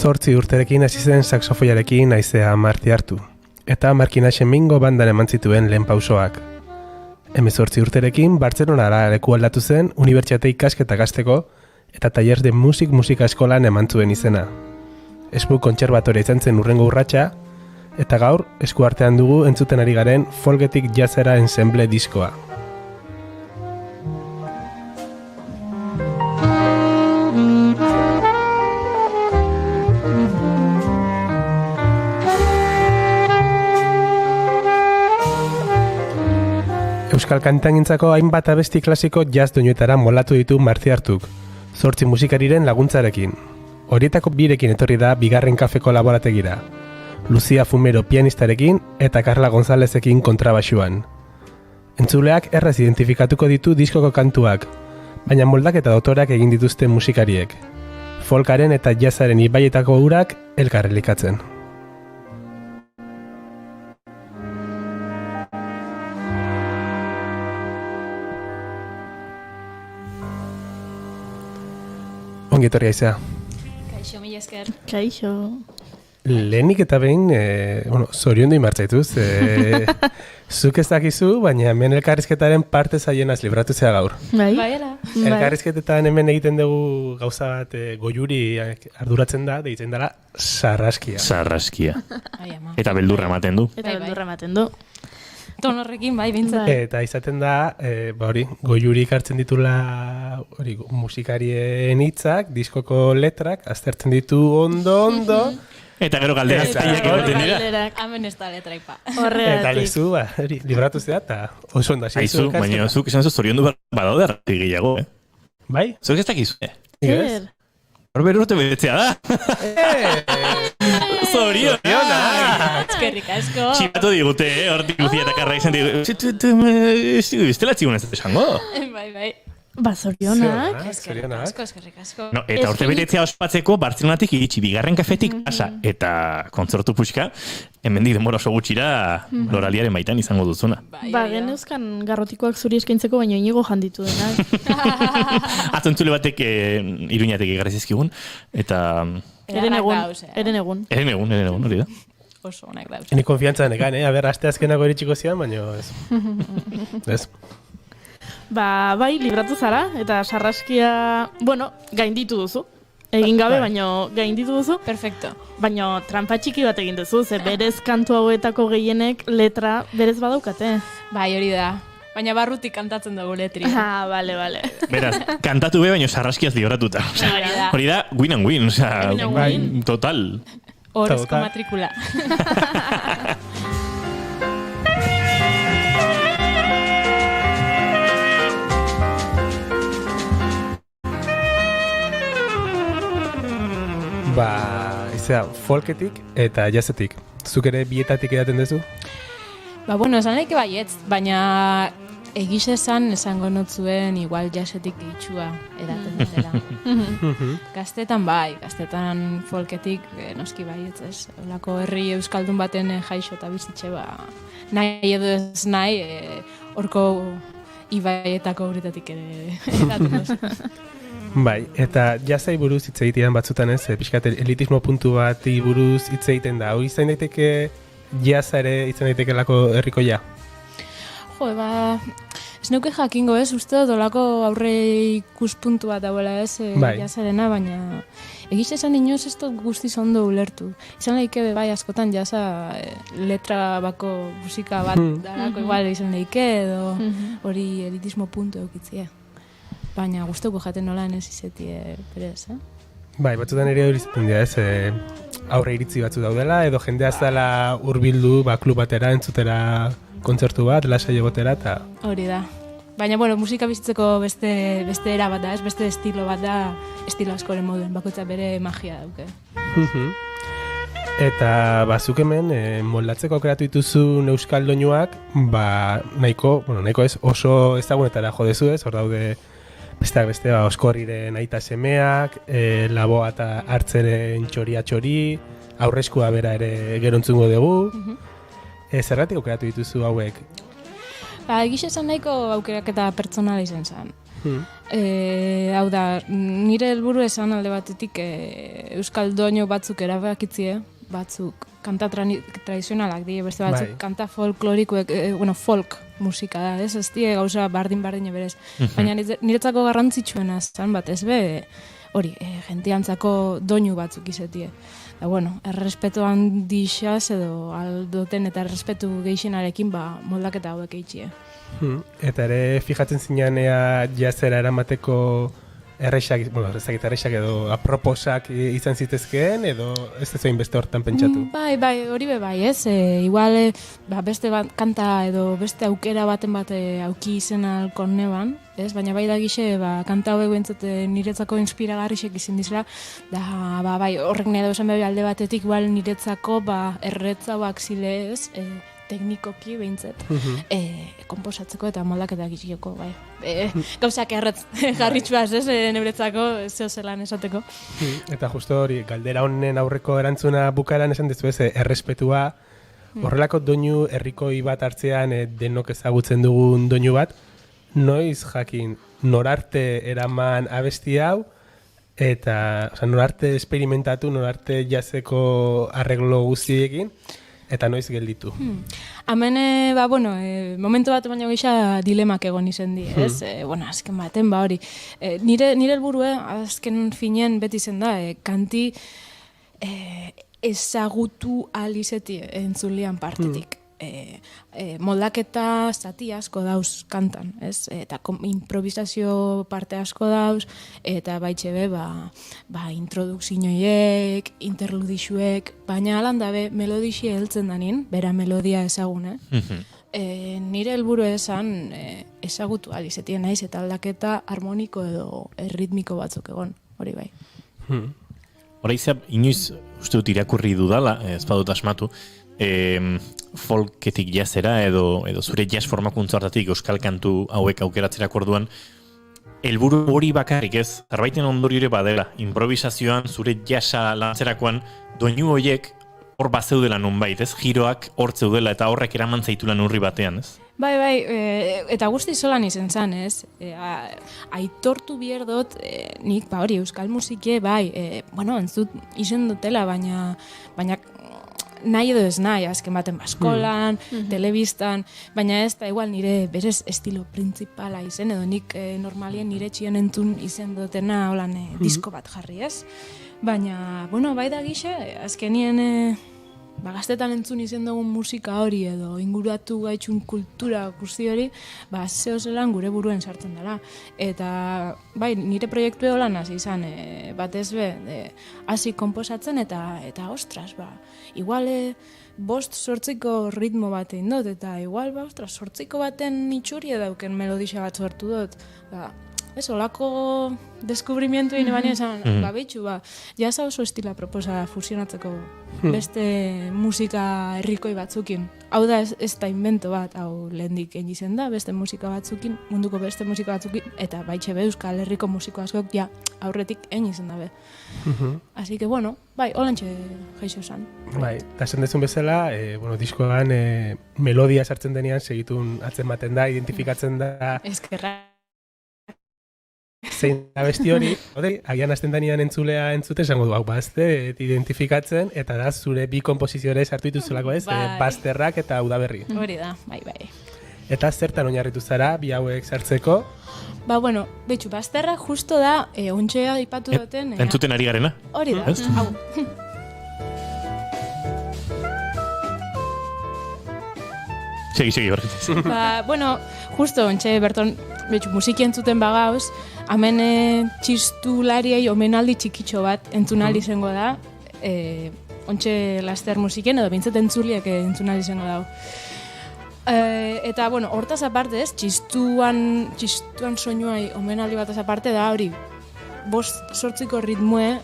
8 urterekin hasi zen saxofoiarekin haizea marti hartu, eta Markinaxen Mingo bandan eman zituen lehen pausoak. 18 urterekin Bartzelonara leku aldatu zen unibertsitate ikasketak hasteko eta Taller de musika eskolan eman zuen izena. Espu kontserbatorea izan zen hurrengo urratsa, eta gaur esku artean dugu entzuten ari garen Folketik Jazzera ensemble diskoa. Euskal kantangintzako hainbat abesti klasiko jazz doinuetara molatu ditu Marti Hartuk, 8 musikariren laguntzarekin. Horietako birekin etorri da bigarren kafeko laborategira. Lucia Fumero pianistarekin eta Carla Gonzalezekin kontrabaxuan. Entzuleak erraz identifikatuko ditu diskoko kantuak, baina moldaketa dotorak egin dituzten musikariek. Folkaren eta jazzaren ibaietako urak elkarrelikatzen. Ongi etorri Aizea. Kaixo, mila esker. Kaixo. Lehenik eta behin, zoriondu imartzaituz. Zuk ez dakizu, baina hemen elkarrizketaren parte zaienaz libratu zea gaur. Bai. Elkarrizketetan hemen egiten dugu gauza bat goiuri arduratzen da, deitzen dela sarraskia. Sarraskia. Eta beldurra ematen du. Eta beldurra ematen du. Tonorrekin, bai, bintzat. Eta izaten da, goiurik hartzen ditula musikarien hitzak, diskoko letrak, aztertzen ditu ondo. Eta gero galdera zaiak egoten dira. Hemen ez da letraik pa. Eta lezu, libratu zea, eta oso ondo. Aizu, baina zuk esan zoriondu badaude arratik gehiago, Bai? Zuk ez dakizu, Zer? Hor urte betzea da. Zorionak! Eskerrik asko. Txipatu digute, hortik Lucia eta Karra izan digute. Estela txigun ez esango. Bai. Ba, zorionak. Eskerrik asko. No, eta urte betetzea ospatzeko Bartzelonatik iritsi bigarren kafetik pasa eta kontzertu puxka, hemendik denbora oso gutxira loraliaren baitan izango duzuna. Ba, geneuzkan garrotikoak zuri eskaintzeko, baina inigo janditu denak. Atzontzule batek Iruñatek egarri zizkigun, eta... Eren egun, hori da. Oso onak dauz. Ni konfiantza nekan, aber, aste azkenako eritxiko zian, baina ez. Ez. Ba, bai, libratu zara, eta sarraskia, gainditu duzu. Egin gabe, baina gainditu duzu. Perfecto. Baina trampa txiki bat egin duzu, ze berez kantu hauetako gehienek letra berez badaukate. Bai, hori da. Baina barrutik kantatzen dugu letri. Bale. Beraz, kantatu be, baina sarraskiaz libratuta. Hori da, win and win, total. Horrezko matrikula. Ba, izea, folketik eta jazzetik. Zuk ere bietatik edaten duzu? Ba, esan daike baietz, baina egiz esango notzuen igual jazzetik itxua edaten dutela. Gaztetan gaztetan folketik noski baietz ez. Olako herri euskaldun baten jaixo eta bizitxe, nahi edo ez nahi, horko ibaietako horretatik ere edaten duzu. Bai, eta jazai buruz hitz egitean batzutan ez, pixkat elitismo puntu bati buruz hitz egiten da. Hoi izan daiteke jaza ere izan daiteke lako herrikoia? Jo, ez neuke jakingo ez, uste dut olako aurre ikuspuntu bat dauela ez, jazarena, baina egiz esan inoz ez dut guztiz ondo ulertu. Izan lehike bai askotan jaza letra bako musika bat darako igual izan lehike edo hori elitismo puntu eukitzia. Baina guztuko jaten nola ez izetie berez, Bai, batzutan ere hori izaten dira, ez, aurre iritzi batzu daudela, edo jendea zela hurbildu klub batera, entzutera kontzertu bat, lasai egotera, eta... Hori da. Baina, musika bizitzeko beste era bat da, ez beste estilo bat da, estilo askoren moduen, bakoitza bere magia dauke. Eta zuk hemen, moldatzeko aukeratu dituzun euskal doinuak, nahiko ez, oso ezagunetara jodezu ez, hor daude besteak beste, Oskorriren aita semeak, Laboa eta Hartzeren txoria-txori, Aurreskua bera ere gero entzungo dugu. Zergatik aukeratu dituzu hauek? Egiz esan nahiko aukeraketa pertsonala izan zen. Hau da, nire helburu esan alde batetik euskal doinu batzuk erabakitzie, batzuk kanta tradizionalak die, beste batzuk kanta folklorikoek, folk musika da, ez die gauza bardin berez. Baina niretzako garrantzitsuena zen bat, ez hori, jentiantzako doinu batzuk izetie. Da, errespetu handixaz edo aldoten eta errespetu gehixenarekin moldaketa hauek eitxie. Eta ere fijatzen zinean jazera eramateko errexak, errexak edo aproposak izan zitezkeen edo ez da zoin beste hortan pentsatu? Bai, hori bai, ez? Igual beste kanta edo beste aukera baten auki izen alko neban, ez? Baina bai da gixe, kanta hauek bentzat niretzako inspiragarrisek izin dizela, da, bai, horrek nire dozen behi alde batetik, igual niretzako erretza zile, ez? Teknikoki behintzat, komposatzeko eta moldaketak itxioko, bai. Gauzak erretz jarritxuaz, ez, nebretzako, zeo zelan esateko. Eta justo hori, galdera honen aurreko erantzuna bukaeran esan dizu ez, errespetua, horrelako doinu herrikoi bat hartzean denok ezagutzen dugun doinu bat, noiz jakin norarte eraman abesti hau, eta norarte esperimentatu, norarte jazeko arreglo guztiekin, eta noiz gelditu. Hemen, momentu bat baino gisa dilemak egon izen di, ez? Azken baten, hori. Nire helburue, azken finean beti zen da, kanti ezagutu alizeti entzulian partetik. Moldaketa zati asko dauz kantan, ez? Eta improvisazio parte asko dauz, eta baitxe introdukzioiek, interludixuek, baina alan dabe melodixi heltzen danin, bera melodia ezagune. Nire helburu esan ezagutu alizetien naiz eta aldaketa harmoniko edo erritmiko batzuk egon, hori bai. Horaizea, inoiz uste dut irakurri dudala, ez badut asmatu, folketik jazera edo zure jazz formakuntza hartatik euskal kantu hauek aukeratzerako orduan helburu hori bakarrik ez, zerbaiten ondoriore badela, improvisazioan zure jazza lantzerakoan doinu horiek hor bazeudela nunbait, ez? Giroak hor zeudela eta horrek eraman zaitulan urri batean, ez? Bai, eta guzti zolan izen zan, ez? Aitortu bierdot, nik, hori, euskal musike, entzut izen dutela, baina nahi edo ez nahi, azken baten baskolan, telebistan, baina ez da igual nire berez estilo principala izen, edo nik normalien nire txion entzun izen dutena holan disko bat jarri, ez? Baina, bai da gixe, azkenien gaztetan entzun izen dugun musika hori edo inguratu gaitxun kultura guzti hori, zeo zelan gure buruen sartzen dela. Eta, nire proiektu holan hasi izan, batez hasi komposatzen eta ostras, igual 5-8 ritmo bat egin dut, eta igual 8 baten itxuri dauken melodixa bat sortu dut. Ez, olako deskubrimientu egin baina esan, behitxu, jasa oso estila proposa fusionatzeko beste musika herrikoi batzukin. Hau da ez da invento bat, hau lehendik egin izen da, beste musika batzukin, munduko beste musika batzukin, eta baitxe euskal herriko musiko askok, aurretik egin izen dabe. Así que, holantxe jaixo esan. Eta esan dezun bezala, diskoan melodia sartzen denean segitun atzen baten da, identifikatzen da. Eskerra. Zein abesti hori, agian hasten danean entzulea entzute, esango du, bazte, identifikatzen, eta da zure bi kompoziziore sartu dituzulako ez, bazterrak eta udaberri. Hori da, bai. Eta zertan oinarritu zara, bi hauek sartzeko? Betxu, bazterrak justo da, ontxea ipatu duten... Entzuten ari garena? Hori da, hau. Segi, horretaz. Justo ontxe, berton, betxu, musiki entzuten bagauz, hemen txistulariei omenaldi txikitxo bat entzunaldi izango da, ontxe laster musiken, edo bintzat entzuliek entzunaldi izango da. Eta, hortaz aparte ez, txistuan soinuai omenaldi bataz aparte da hori, 5-8 ritmue,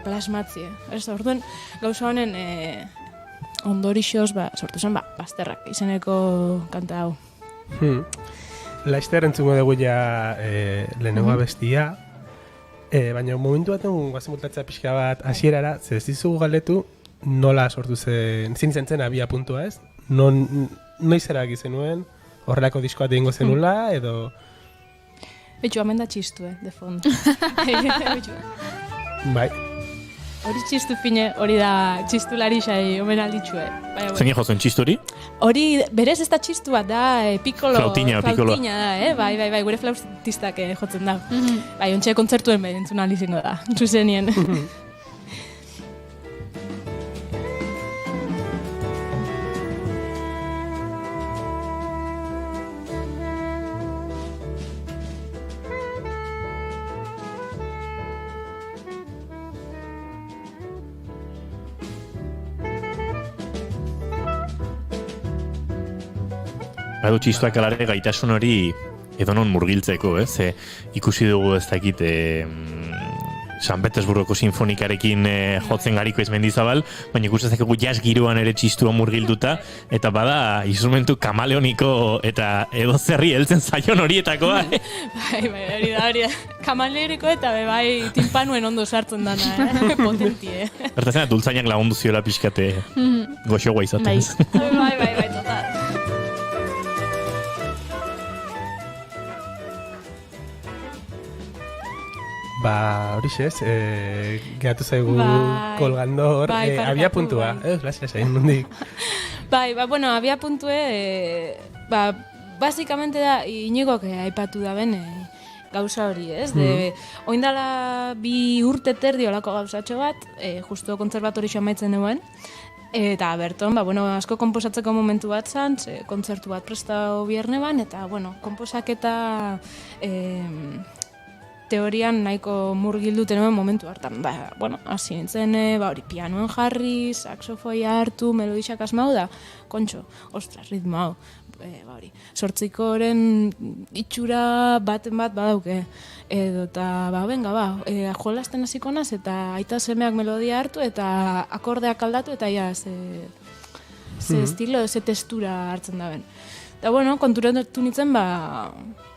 plasmatzie. Orduan, gauza honen ondorixoz, sortu zen, bazterrak izeneko kanta hau. Laster entzungo dugu lehenengo abestia, baina momentu baten guazen multatzea pixka bat hasierara, ez dizugu galdetu nola sortu zen, zin zen abia puntua ez? Noiz erabaki zenuen, horrelako diskoa egingo zenula, edo... Betxu, hemen da txistue, de fond. Bai. Hori txistu fine, hori da txistulari xai omen alditxue. Zein jozen txisturi? Hori berez ez da txistu bat da, pikoloa. Flautina da, bai, gure flautistak jotzen da. Bai, ontxe kontzertuen behin entzuna alizingo da, zuzenien. Badu txistuak alare gaitasun hori edonon murgiltzeko, ez? Ikusi dugu ez dakit San Petersburgoko sinfonikarekin jotzen gariko ez Mendizabal, baina ikusten zakegu jazz giroan ere txistua murgilduta, eta bada instrumentu kamaleoniko eta edo zerri heltzen zaion horietakoa. Bai, hori da. Kamaleoniko eta bai timpanuen ondo sartzen dana, potentie. Bertazena, dultzainak lagundu ziola pixkate goxoa izaten. Bai, total. Ba, horixe ez, gehatu zaigu kolgando hor, abia puntua, lasai, nondik. Bai, bueno, abia puntue, basikamente da, Iñigok aipatu da ben gauza hori, ez? Oindala 2 urte terdi olako gauzatxo bat, justo kontserbatorixo amaitzen duen, eta berton, asko konposatzeko momentu bat zan, kontzertu bat prestau bierne ban, eta, konposaketa teorian nahiko murgildu tenuen momentu hartan. Hasi nintzen, hori pianoen jarri, saxofoia hartu, melodixak asmau da, kontxo, ostras, ritmo hau, hori, sortzikoren itxura baten bat badauke, edo eta, jolasten hasiko naz, eta aita semeak melodia hartu, eta akordeak aldatu, eta ze estilo, ze textura hartzen da ben. Eta, konturatu nintzen,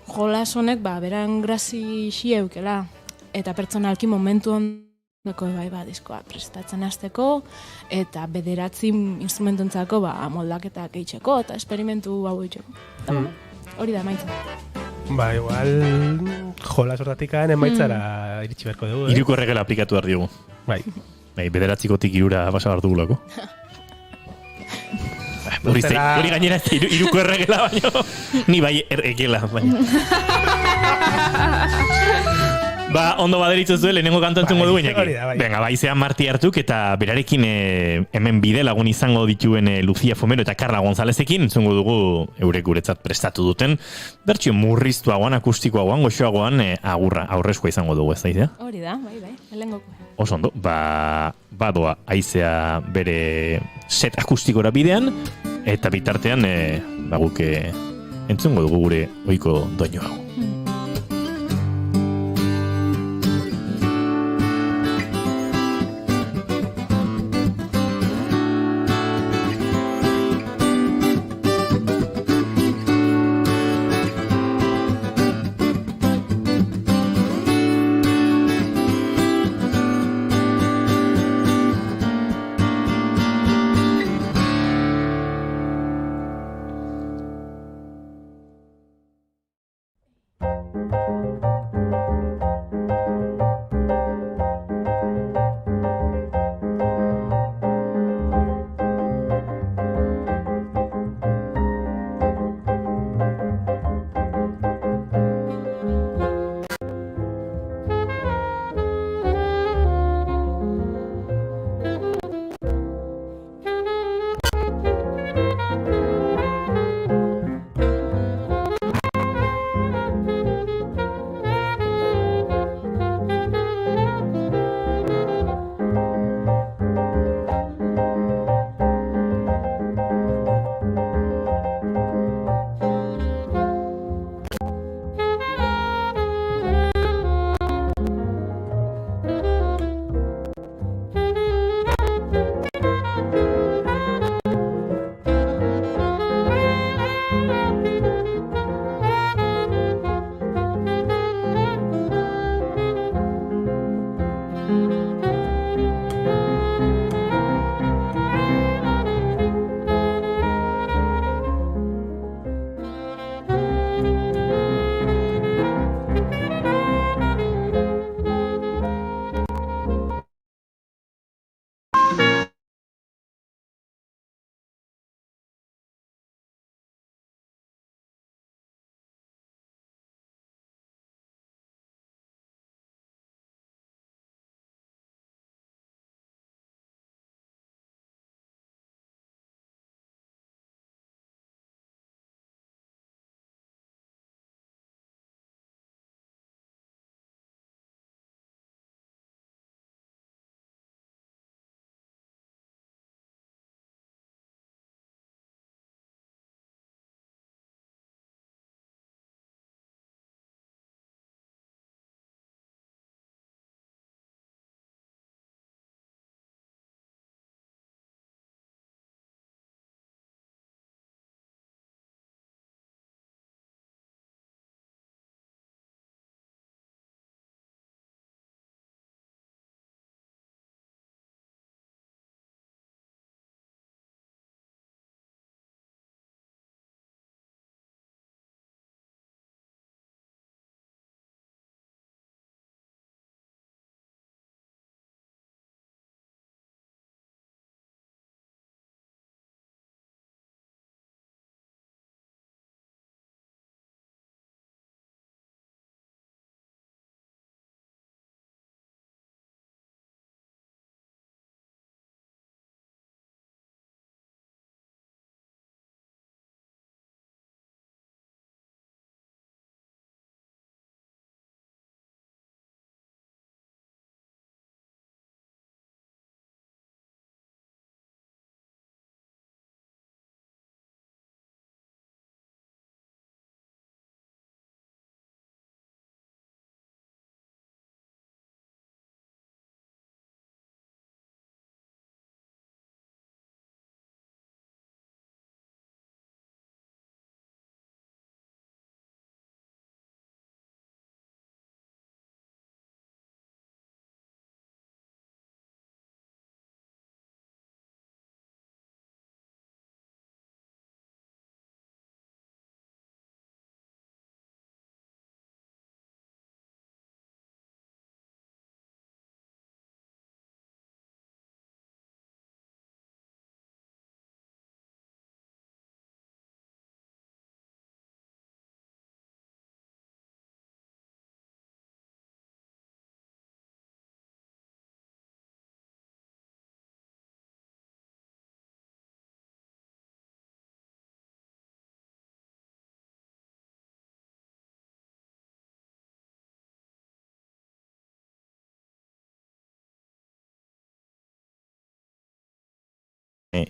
jolas honek, beran grazi xieukela, eta pertsonalki momentu ondoko diskoa prestatzen hasteko, eta 9 instrumentontzako moldaketak eitzeko, eta esperimentu hau eitzeko. Hori da emaitza. Igual jolas hortatikan emaitzara iritsi beharko dugu. Iruko erregela aplikatu behar diogu. Bai. 9tik 2 basa behar dugulako. Hori gainera ez iruko erregela baino, ni bai erregela baino. Ondo baderitzu zuen, lehenengo kantantzungo du bainaki. Venga, izean Marti hartuk eta berarekin hemen bide lagun izango dituen Lucia Fomero eta Carla Gonzalezekin entzungo dugu eurek guretzat prestatu duten. Bertxio murriztuagoan, akustikoagoan, goxoagoan aurrezkoa izango dugu, ez da izea? Hori da, bai, helengoko. Oso ondo, badoa aizea bere set akustikora bidean, eta bitartean guk entzungo dugu gure ohiko doinu hau.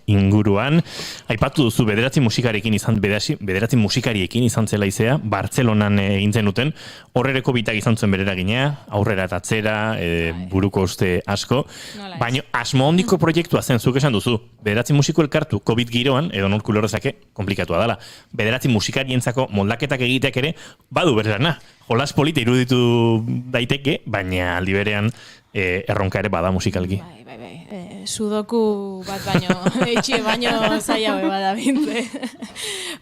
inguruan. Aipatu duzu bederatzi musikariekin izan zela izea, Bartzelonan egin zenuten, horrereko bitak izan zuen berera ginea, aurrera eta atzera, buruko uste asko, baina asmo hondiko proiektua zen, zuk esan duzu, bederatzi musiko elkartu COVID giroan, edo norku lorrezake, komplikatua dela, bederatzi musikarientzako moldaketak egiteak ere, badu berrana, jolas polita iruditu daiteke, baina aldi berean erronka ere bada musikalki. Sudoku bat baino, etxe baino zaila bada bintze.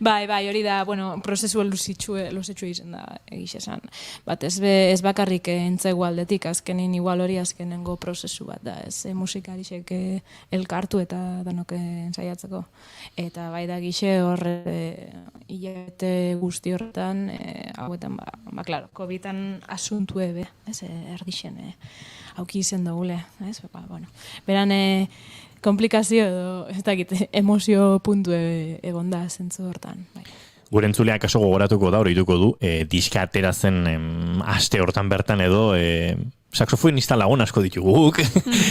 Bai, hori da, prozesu luzetxue izan da egiz esan. Bat ez bakarrik entzegu aldetik, azkenin igual hori azkenengo prozesu bat da, ez musikarisek elkartu eta danok ensaiatzeko. Eta bai da gixe horre hilabete guzti horretan, hauetan, klaro, COVID-an asuntu ebe, ez erdixen, auki izen dugule, ez? Beran, komplikazio edo, ez dakit, emozio puntu egon da zentzu hortan. Gure entzuleak kaso gogoratuko da, horituko du, diska atera zen aste hortan bertan edo, saxofonista lagun asko ditugu guk,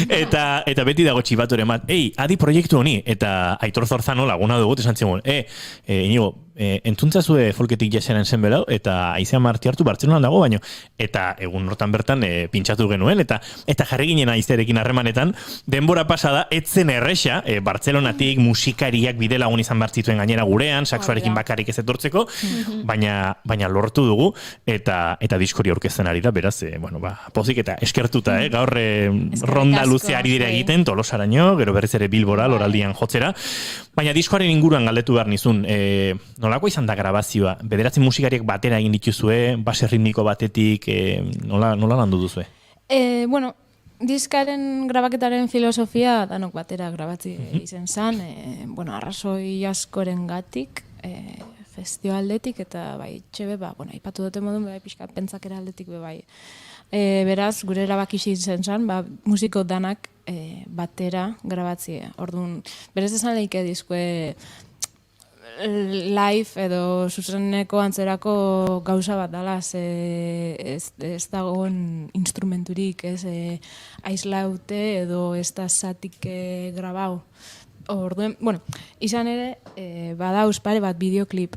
eta beti dago txibatore bat, adi proiektu honi, eta Aitor Zorzano laguna dugut esan zigun, Inigo, entzuntzazue folketik jasaren zen berau, eta Aizea Martiartu Bartzelonan dago baino, eta egun hortan bertan pintxatu genuen, eta jarri ginen Aizearekin harremanetan, denbora pasada, etzen erresa, Bartzelonatik musikariak bide lagun izan bartzituen gainera gurean, saxoarekin bakarrik ez etortzeko, baina lortu dugu, eta diskori aurkezten ari da, beraz, pozik eta eskertuta, gaur ronda luzeari dira egiten, Tolosaraino, gero berriz ere Bilbora, loraldian jotzera, baina diskoaren inguruan galdetu behar nizun, nolako izan da grabazioa? Bederatzi musikariek batera egin dituzue, base ritmiko batetik, nola landu duzue? Diskaren grabaketaren filosofia danok batera grabatzi izen zan, arrazoi askoren gatik, gestio aldetik, eta txebe, ipatu dute modun, pixka pentsakera aldetik, beraz, gure erabakixi izen zan, musiko danak batera grabatzi. Orduan, berez esan lehike dizkue live edo zuzeneko antzerako gauza bat dala, ez dagoen instrumenturik, ez aislaute edo ez da zatik grabau. Orduen, izan ere, badauz pare bat bideoklip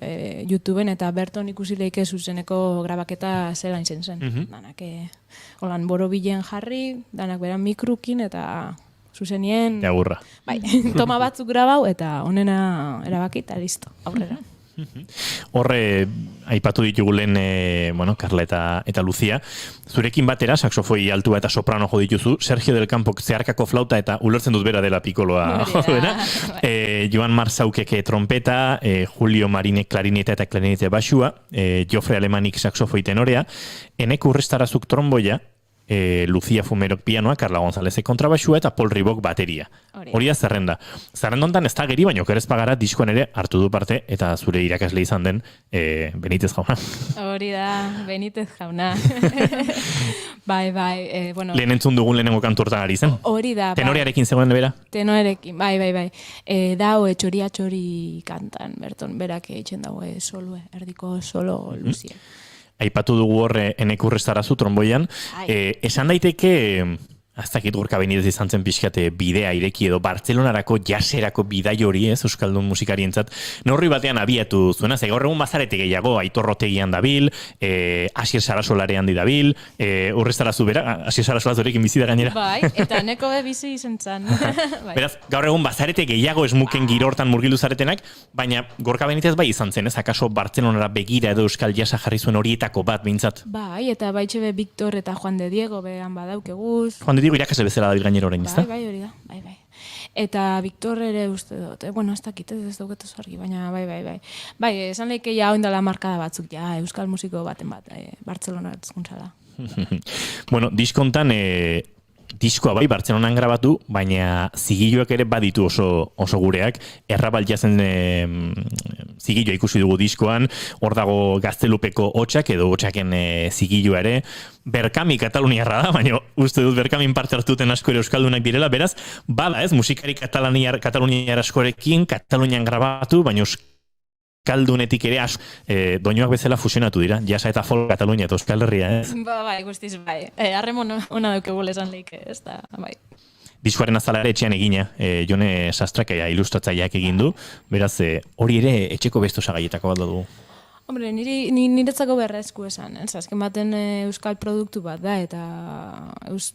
YouTubeen eta berton ikusi leike zuzeneko grabaketa zela izen zen. Danak, holan borobilen jarri, danak beran mikrukin eta zuzenien... Jagurra. Toma batzuk grabau eta onena erabaki eta listo, aurrera. Horre, aipatu ditugu lehen, Carla eta Lucia, zurekin batera, saxofoi altua eta soprano jo dituzu, Sergio del Campo zeharkako flauta eta ulertzen dut bera dela pikoloa jo duena, Joan Marzaukek trompeta, Julio Marinek klarineta eta klarinete basua, Jofre Alemanik saxofoi tenorea, Eneko Urrestarazuk tromboia, Lucia Fumerok pianoa, Carla Gonzálezek kontrabasua eta Paul Ribok bateria. Hori da zerrenda. Zerrenda hontan ez da geri, baina okerez pagara diskoan ere hartu du parte eta zure irakasle izan den Benitez jauna. Hori da, Benitez jauna. Lehen entzun dugun lehenengo kantu hortan ari zen. Hori da. Tenorearekin zegoen bera? Tenorearekin, bai. Dao txori kantan, berton, berak eitzen dago solo, erdiko solo Lucia. Aipatu dugu horre Eneko Urrestarazu tromboian. Esan daiteke, aztakit Gorka Benitez izan zen pixkate bidea ireki edo Bartzelonarako jaserako bidai hori, Euskaldun musikarientzat. Neurri batean abiatu zuena, gaur egun bazarete gehiago, Aitor Rotegian dabil, Asier Sarasolarean di dabil, Urrestarazu bera, Asier Sarasolarekin bizi da gainera. Bai, eta Eneko bizi izan zen. Beraz, gaur egun bazarete gehiago esmuken giro hortan murgildu zaretenak, baina Gorka Benitez bai izan zen, akaso Bartzelonara begira edo Euskal jasa jarri zuen horietako bat behintzat. Bai, eta baitxebe Victor eta Juan de Diego behan badaukeguz. Digo, irakasle bezala dabil gainera orain, ezta? Bai, hori da, bai. Eta Victor ere uste dut, ez dakit, ez dauketu zargi, baina bai. Bai, esan lehike ja oindala markada batzuk, euskal musiko baten bat, Bartzelona etzkuntzala. Diskontan, diskoa bai, Bartzelonan grabatu, baina zigiluak ere baditu oso gureak, errabal jazen zigilua ikusi dugu diskoan, hor dago Gaztelupeko hotxak edo hotxaken zigilua ere, Berkami kataluniarra da, baina uste dut Berkamin parte hartuten asko ere euskaldunak direla, beraz, bada musikari kataluniar askorekin, Katalunian grabatu, baina Euskaldunetik ere doinoak bezala fusionatu dira, jasa eta folk Katalunia eta Euskal Herria, ez? Bai, guztiz, bai. Harremon ona daukegu esan lehike, ez da, bai. Diskoaren azala ere etxean egina, Jone Sastrak ilustratzaileak egin du, beraz hori ere etxeko beste osagaietako bat dugu. Hombre, niretzako beharrezko esan, azken baten euskal produktu bat da, eta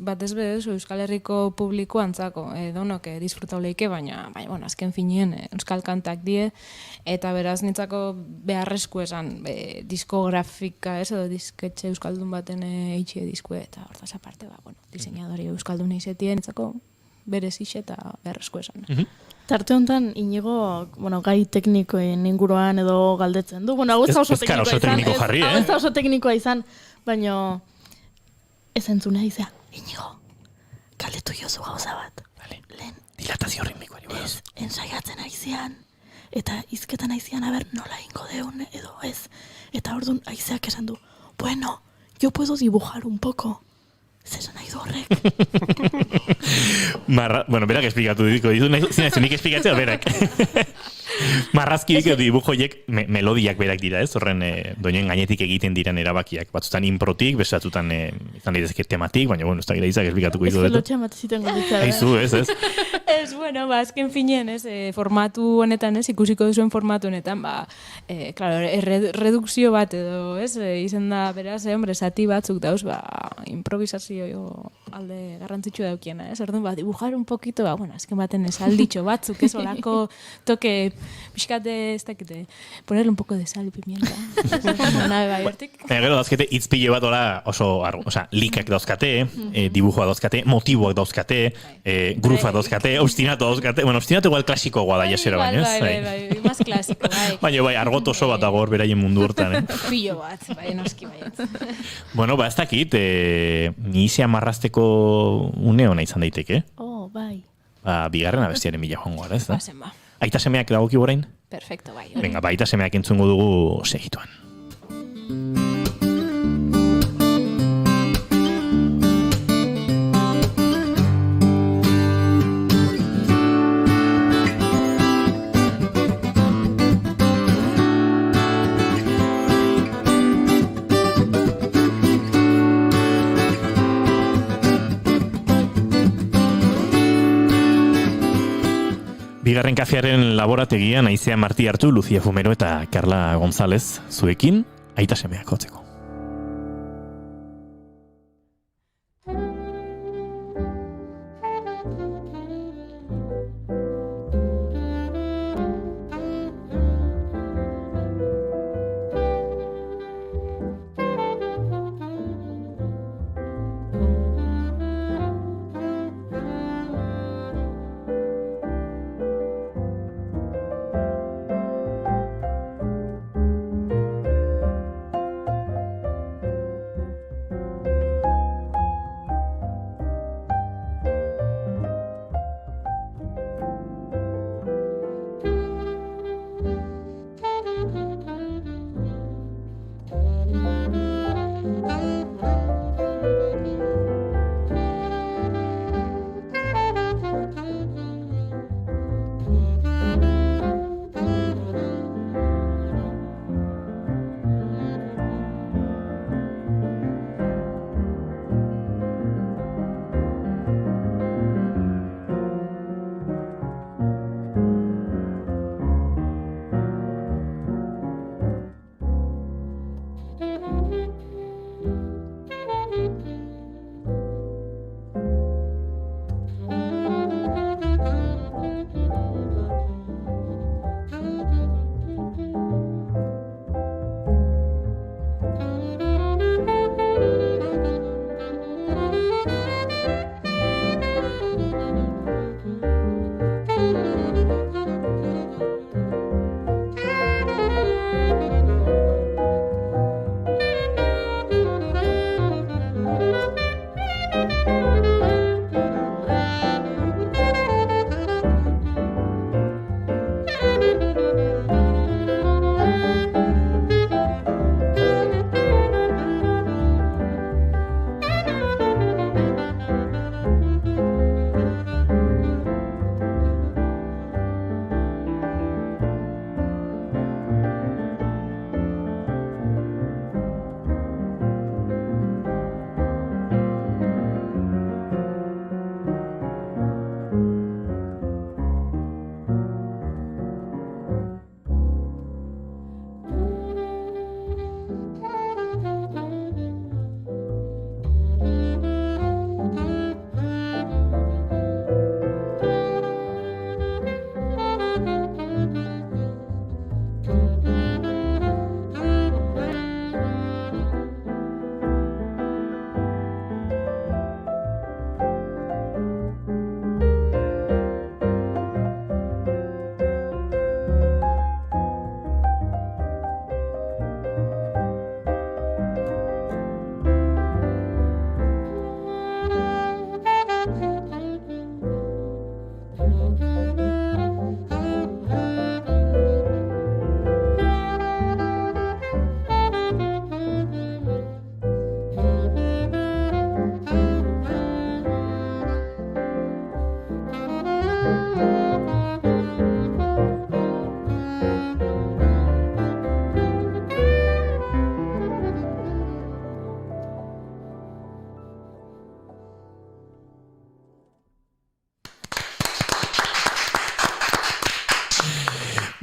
batez bez Euskal Herriko publiko antzako, donok disfrutau leike, baina bueno, azken finien euskal kantak die, eta beraz nintzako beharrezko esan diskografika edo disketxe euskaldun baten eitxie diskue, eta hortaz aparte, bueno, diseinadori euskaldun eizetien, nintzako berez ixe eta beharrezko esan. Tarte honetan, Inigo, gai teknikoen inguruan edo galdetzen du. Bueno, hau ez da oso teknikoa izan, baina ez entzunea izan. Inigo, galdetu jozu gauza bat. Lehen, dilatazio ritmikoa. Ez, ensaiatzen aizean, eta izketan aizean aber nola ingo deun edo ez. Eta orduan aizeak esan du, bueno, yo puedo dibujar un poco. Zer nahi du horrek? Bueno, berak esplikatu diko ditu, nik esplikatzea berak. Marrazkirik edo dibujoiek melodiak berak dira, ez? Horren doinen gainetik egiten diren erabakiak. Batzutan improtik, beste batzutan izan daitezke tematik, baina bueno, ez da gira izak esplikatuko ditu. Ez lotxe amateziten gonditza. Aizu, ez? Ez, bueno, azken finien, formatu honetan, ikusiko duzuen formatu honetan, claro, redukzio bat edo, izen da, beraz, hombre, zati batzuk dauz, improvisazio alde garrantzitsu daukiena, orduan, dibujar un poquito, bueno, azken baten esalditxo batzuk, ez olako toke, pixkate, ez dakite, ponerle un poco de sal y pimienta. Gero dauzkate, itzpile bat oso, likak dauzkate, dibujoa dauzkate, motiboak dauzkate, grufa dauzkate, obstinato dauzkate, bueno, obstinato igual klasikoa da jasera baina, ez? Bai, más klasiko, bai. Baina, argot oso bat dago hor beraien mundu hortan, Pillo bat, noski baiet. Bueno, ez dakit, ni izea marrazteko une hona izan daiteke. Bai. Bigarren abestiaren bila joango gara, ez da? Bazen ba. Aita semeak dagoki orain? Perfecto, bai. Venga, aita semeak entzungo dugu segituan. Bigarren kafearen laborategian Aizea Marti hartu, Lucia Fumero eta Carla González zuekin, aita semeak jotzeko.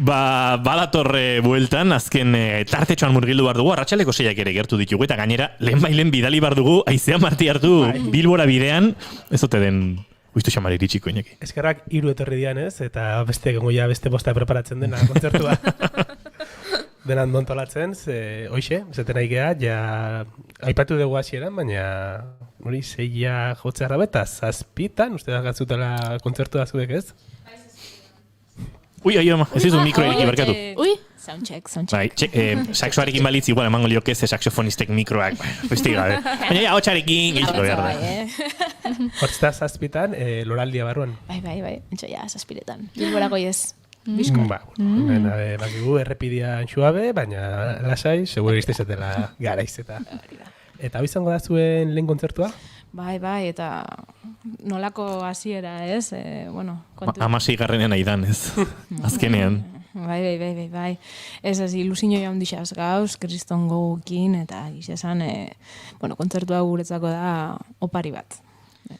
Badatorre bueltan, azken tartetxoan murgildu behar dugu, arratsaleko 6ak ere gertu ditugu, eta gainera, lehen bidali behar dugu, Aizea Marti hartu Bilbora bidean, ez ote den uiztu xamari iritsiko inaki. Eskerrak 3 etorri dian ez, eta beste bosta preparatzen dena kontzertua. Denan dontolatzen, hoxe, zeten aikea, ja aipatu dugu hasieran, baina hori 6 jotzea beta, 7, uste da gatzutela kontzertua zuek ez? Ui, ama, ez izun mikro eriki barkatu. Ui, soundcheck. Bai, saxoarekin balitz igual emango liokez saxofonistek mikroak, beste gabe. Baina ja, hotxarekin gehiago behar da. Hortzta 7, loraldia barruan. Bai, entxo ja, 7etan. Bilborako ez. Bizko. Bakigu errepidia antxuabe, baina lasai, seguro iztezetela garaiz eta. Eta hau izango da zuen lehen kontzertua? Bai, eta nolako hasiera ez? Amasei garrenean aidan ez, azkenean. Bai. Ez ilusio jaundixaz gauz, kriston gogukin, eta izan, kontzertua guretzako da opari bat.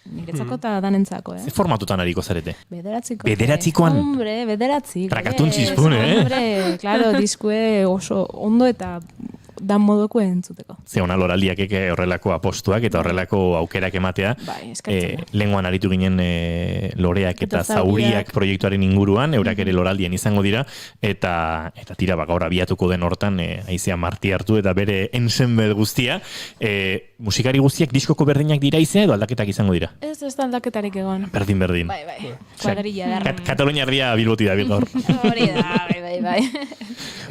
Niretzako eta danentzako, Ze formatutan hariko zarete? Bederatziko. Bederatzikoan? Hombre, bederatziko. Rakatun txizpun, Hombre, claro, diskue oso ondo eta dan modoko entzuteko. Ze ona loraldiak horrelako apostuak eta horrelako aukerak ematea. Bai, eskertzen. Lenguan aritu ginen loreak eta zauriak proiektuaren inguruan, eurak ere loraldien izango dira, eta tira gaur abiatuko den hortan Aizea Marti hartu eta bere ensemble guztia. Musikari guztiak diskoko berdinak dira Aizea edo aldaketak izango dira? Ez da aldaketarik egon. Berdin. Bai. Kuadrilla darren. Katalunia erdia bilboti da gaur. Hori da, bai.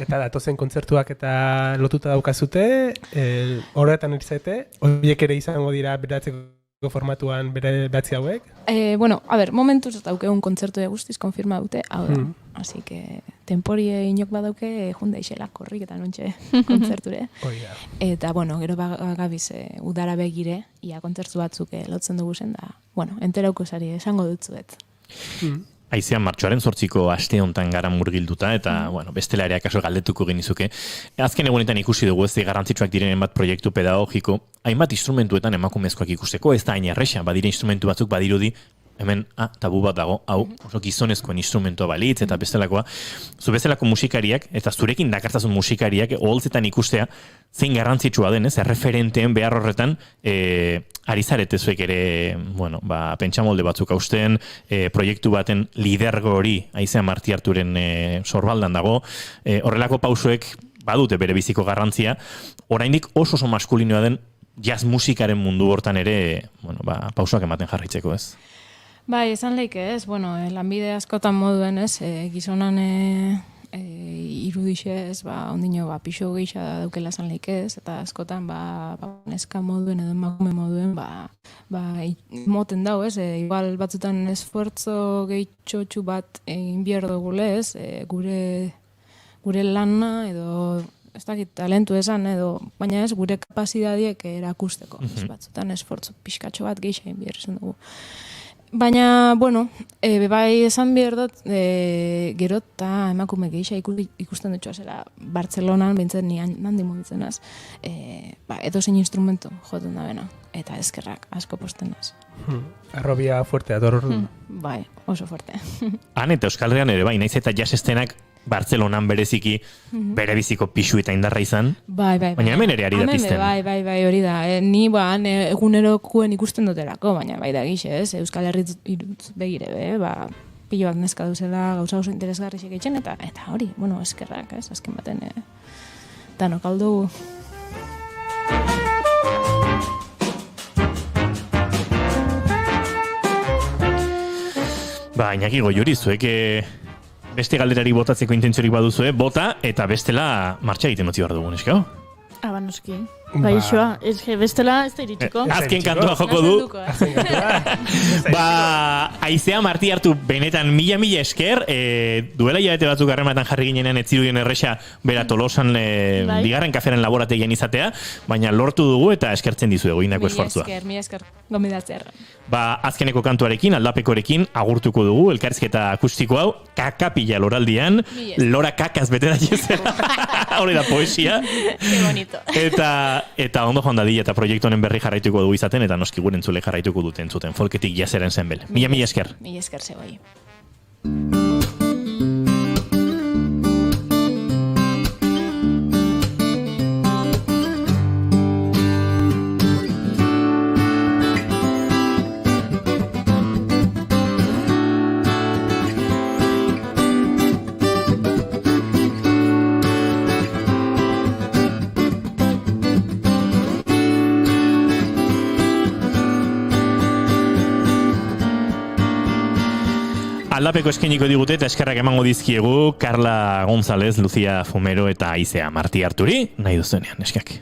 Eta datozen kontzertuak eta lotuta daukazute, horretan erizete, horiek ere izango dira beratzeko formatuan bere behatzi hauek? Momentuz daukeun kontzertu guztiz konfirma dute, hau da. Así que temporie inok badauke junda isela korrik eta nontxe kontzerture. Eta, gero gabiz udara begire, ia kontzertu batzuk lotzen dugu zen da, enterauko zari esango dutzuet. Aizea martxoaren 8ko aste hontan gara murgilduta eta bestela ere akaso galdetuko genizuke. Azken egunetan ikusi dugu ez garrantzitsuak direnen bat proiektu pedagogiko, hainbat instrumentuetan emakumezkoak ikusteko, ez da hain erresa, badire instrumentu batzuk badirudi, hemen tabu bat dago, hau oso gizonezkoen instrumentua balitz eta bestelakoa. Zu bezalako musikariak eta zurekin dakartzazun musikariak oholtzetan ikustea zein garrantzitsua den, ez, erreferenteen behar horretan ari zarete zuek ere, pentsamolde batzuk hausten, proiektu baten lidergo hori Aizea Marti harturen sorbaldan dago, horrelako pausoek badute bere biziko garrantzia, oraindik oso maskulinoa den jazz musikaren mundu hortan ere, pausoak ematen jarraitzeko, ez? Bai, esan leike ez, lanbide askotan moduen ez, gizonan irudixez, ondino pixo geixa daukela esan leike ez, eta askotan neska moduen edo emakume moduen, moten dau ez, igual batzutan esfuerzo gehitxotxu bat inbierdo gule ez, gure lana edo ez dakit talentu esan edo, baina ez gure kapazidadiek erakusteko, batzutan esfortzo pixkatxo bat geixa inbierzen dugu. Baina, bai esan behar dut, gero eta emakume geixa ikusten dutxoa zera Bartzelonan, bintzen nian handi mugitzenaz, edo zein instrumento joten da bena, eta eskerrak asko postenaz. Arrobia fuerte ador. Bai, oso fuerte. Han eta Euskal Herrian ere, bai, naiz eta jazz estenak Bartzelonan bereziki bere biziko pixu eta indarra izan. Bai. Baina hemen ere ari datizten. Bai, hori da. Ni egunerokuen ikusten dutelako, baina bai da gixe, ez? Euskal Herri begire, pilo bat neska duzela gauza oso interesgarri segitzen, eta hori, eskerrak, ez? Azken baten, danok aldugu. Iñaki Goiuri, zuek beste galderari botatzeko intentziorik baduzue, bota eta bestela martxa egiten utzi behar dugu, neskau? Noski. Baixoa, bestela ez da iritsiko. Azken kantua joko du. Aizea Marti hartu benetan mila esker, duela hilabete batzuk harrematan jarri ginenean ez zirudien erresa bera Tolosan bigarren kaferen laborategian izatea, baina lortu dugu eta eskertzen dizuegu indako esfortzua. Mila esker, gomidatzea. Azkeneko kantuarekin, aldapekorekin agurtuko dugu, elkarrizketa akustiko hau, kakapila loraldian, lora kakaz bete da jezera. Hori da poesia. Qué bonito. Eta ondo joan dadila eta proiektu honen berri jarraituko du izaten, eta noski gure entzule jarraituko duten zuten folketik jazeren zenbel. Mila esker. Mila esker, zegoai. Aldapeko eskainiko digute eta eskerrak emango dizkiegu Carla González, Lucia Fumero eta Aizea Marti Arturi, nahi duzuenean, eskak.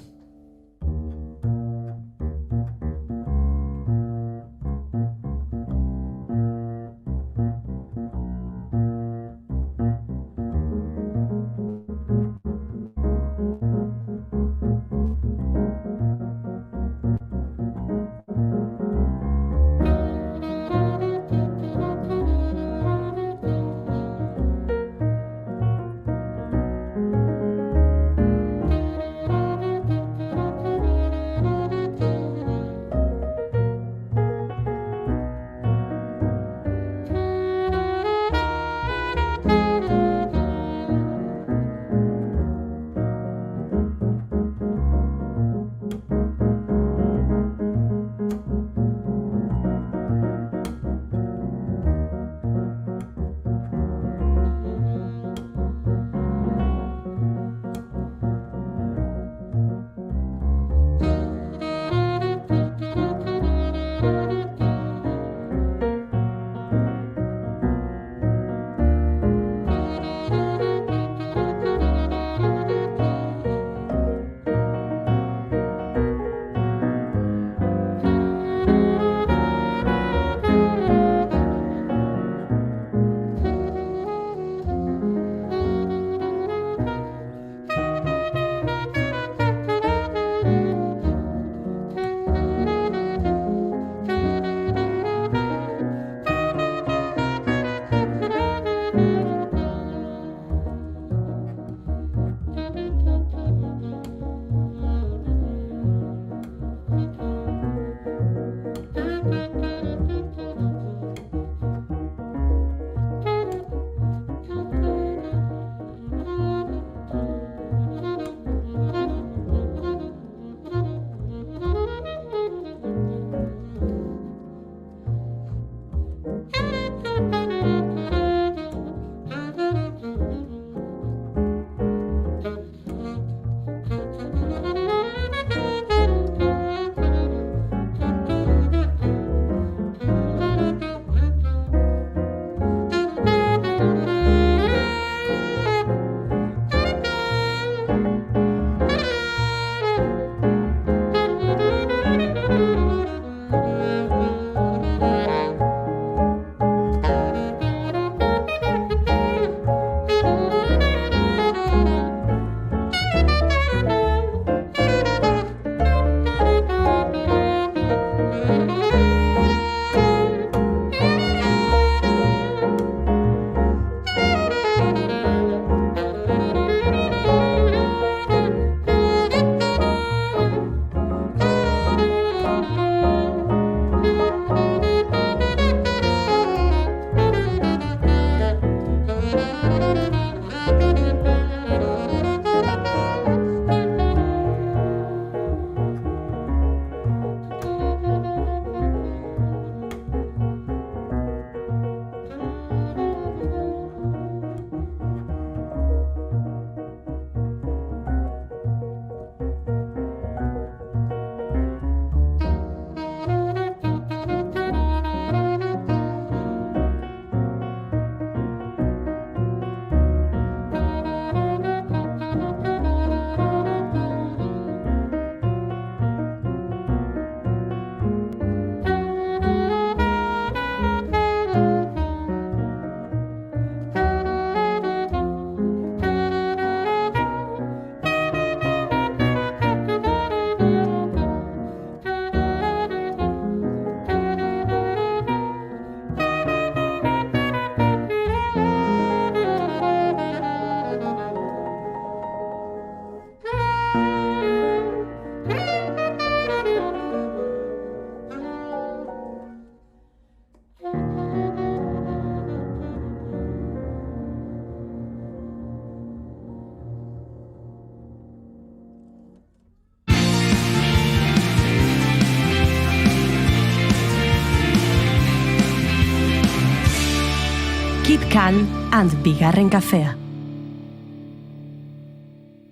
Kid Can and Bigarren Kafea.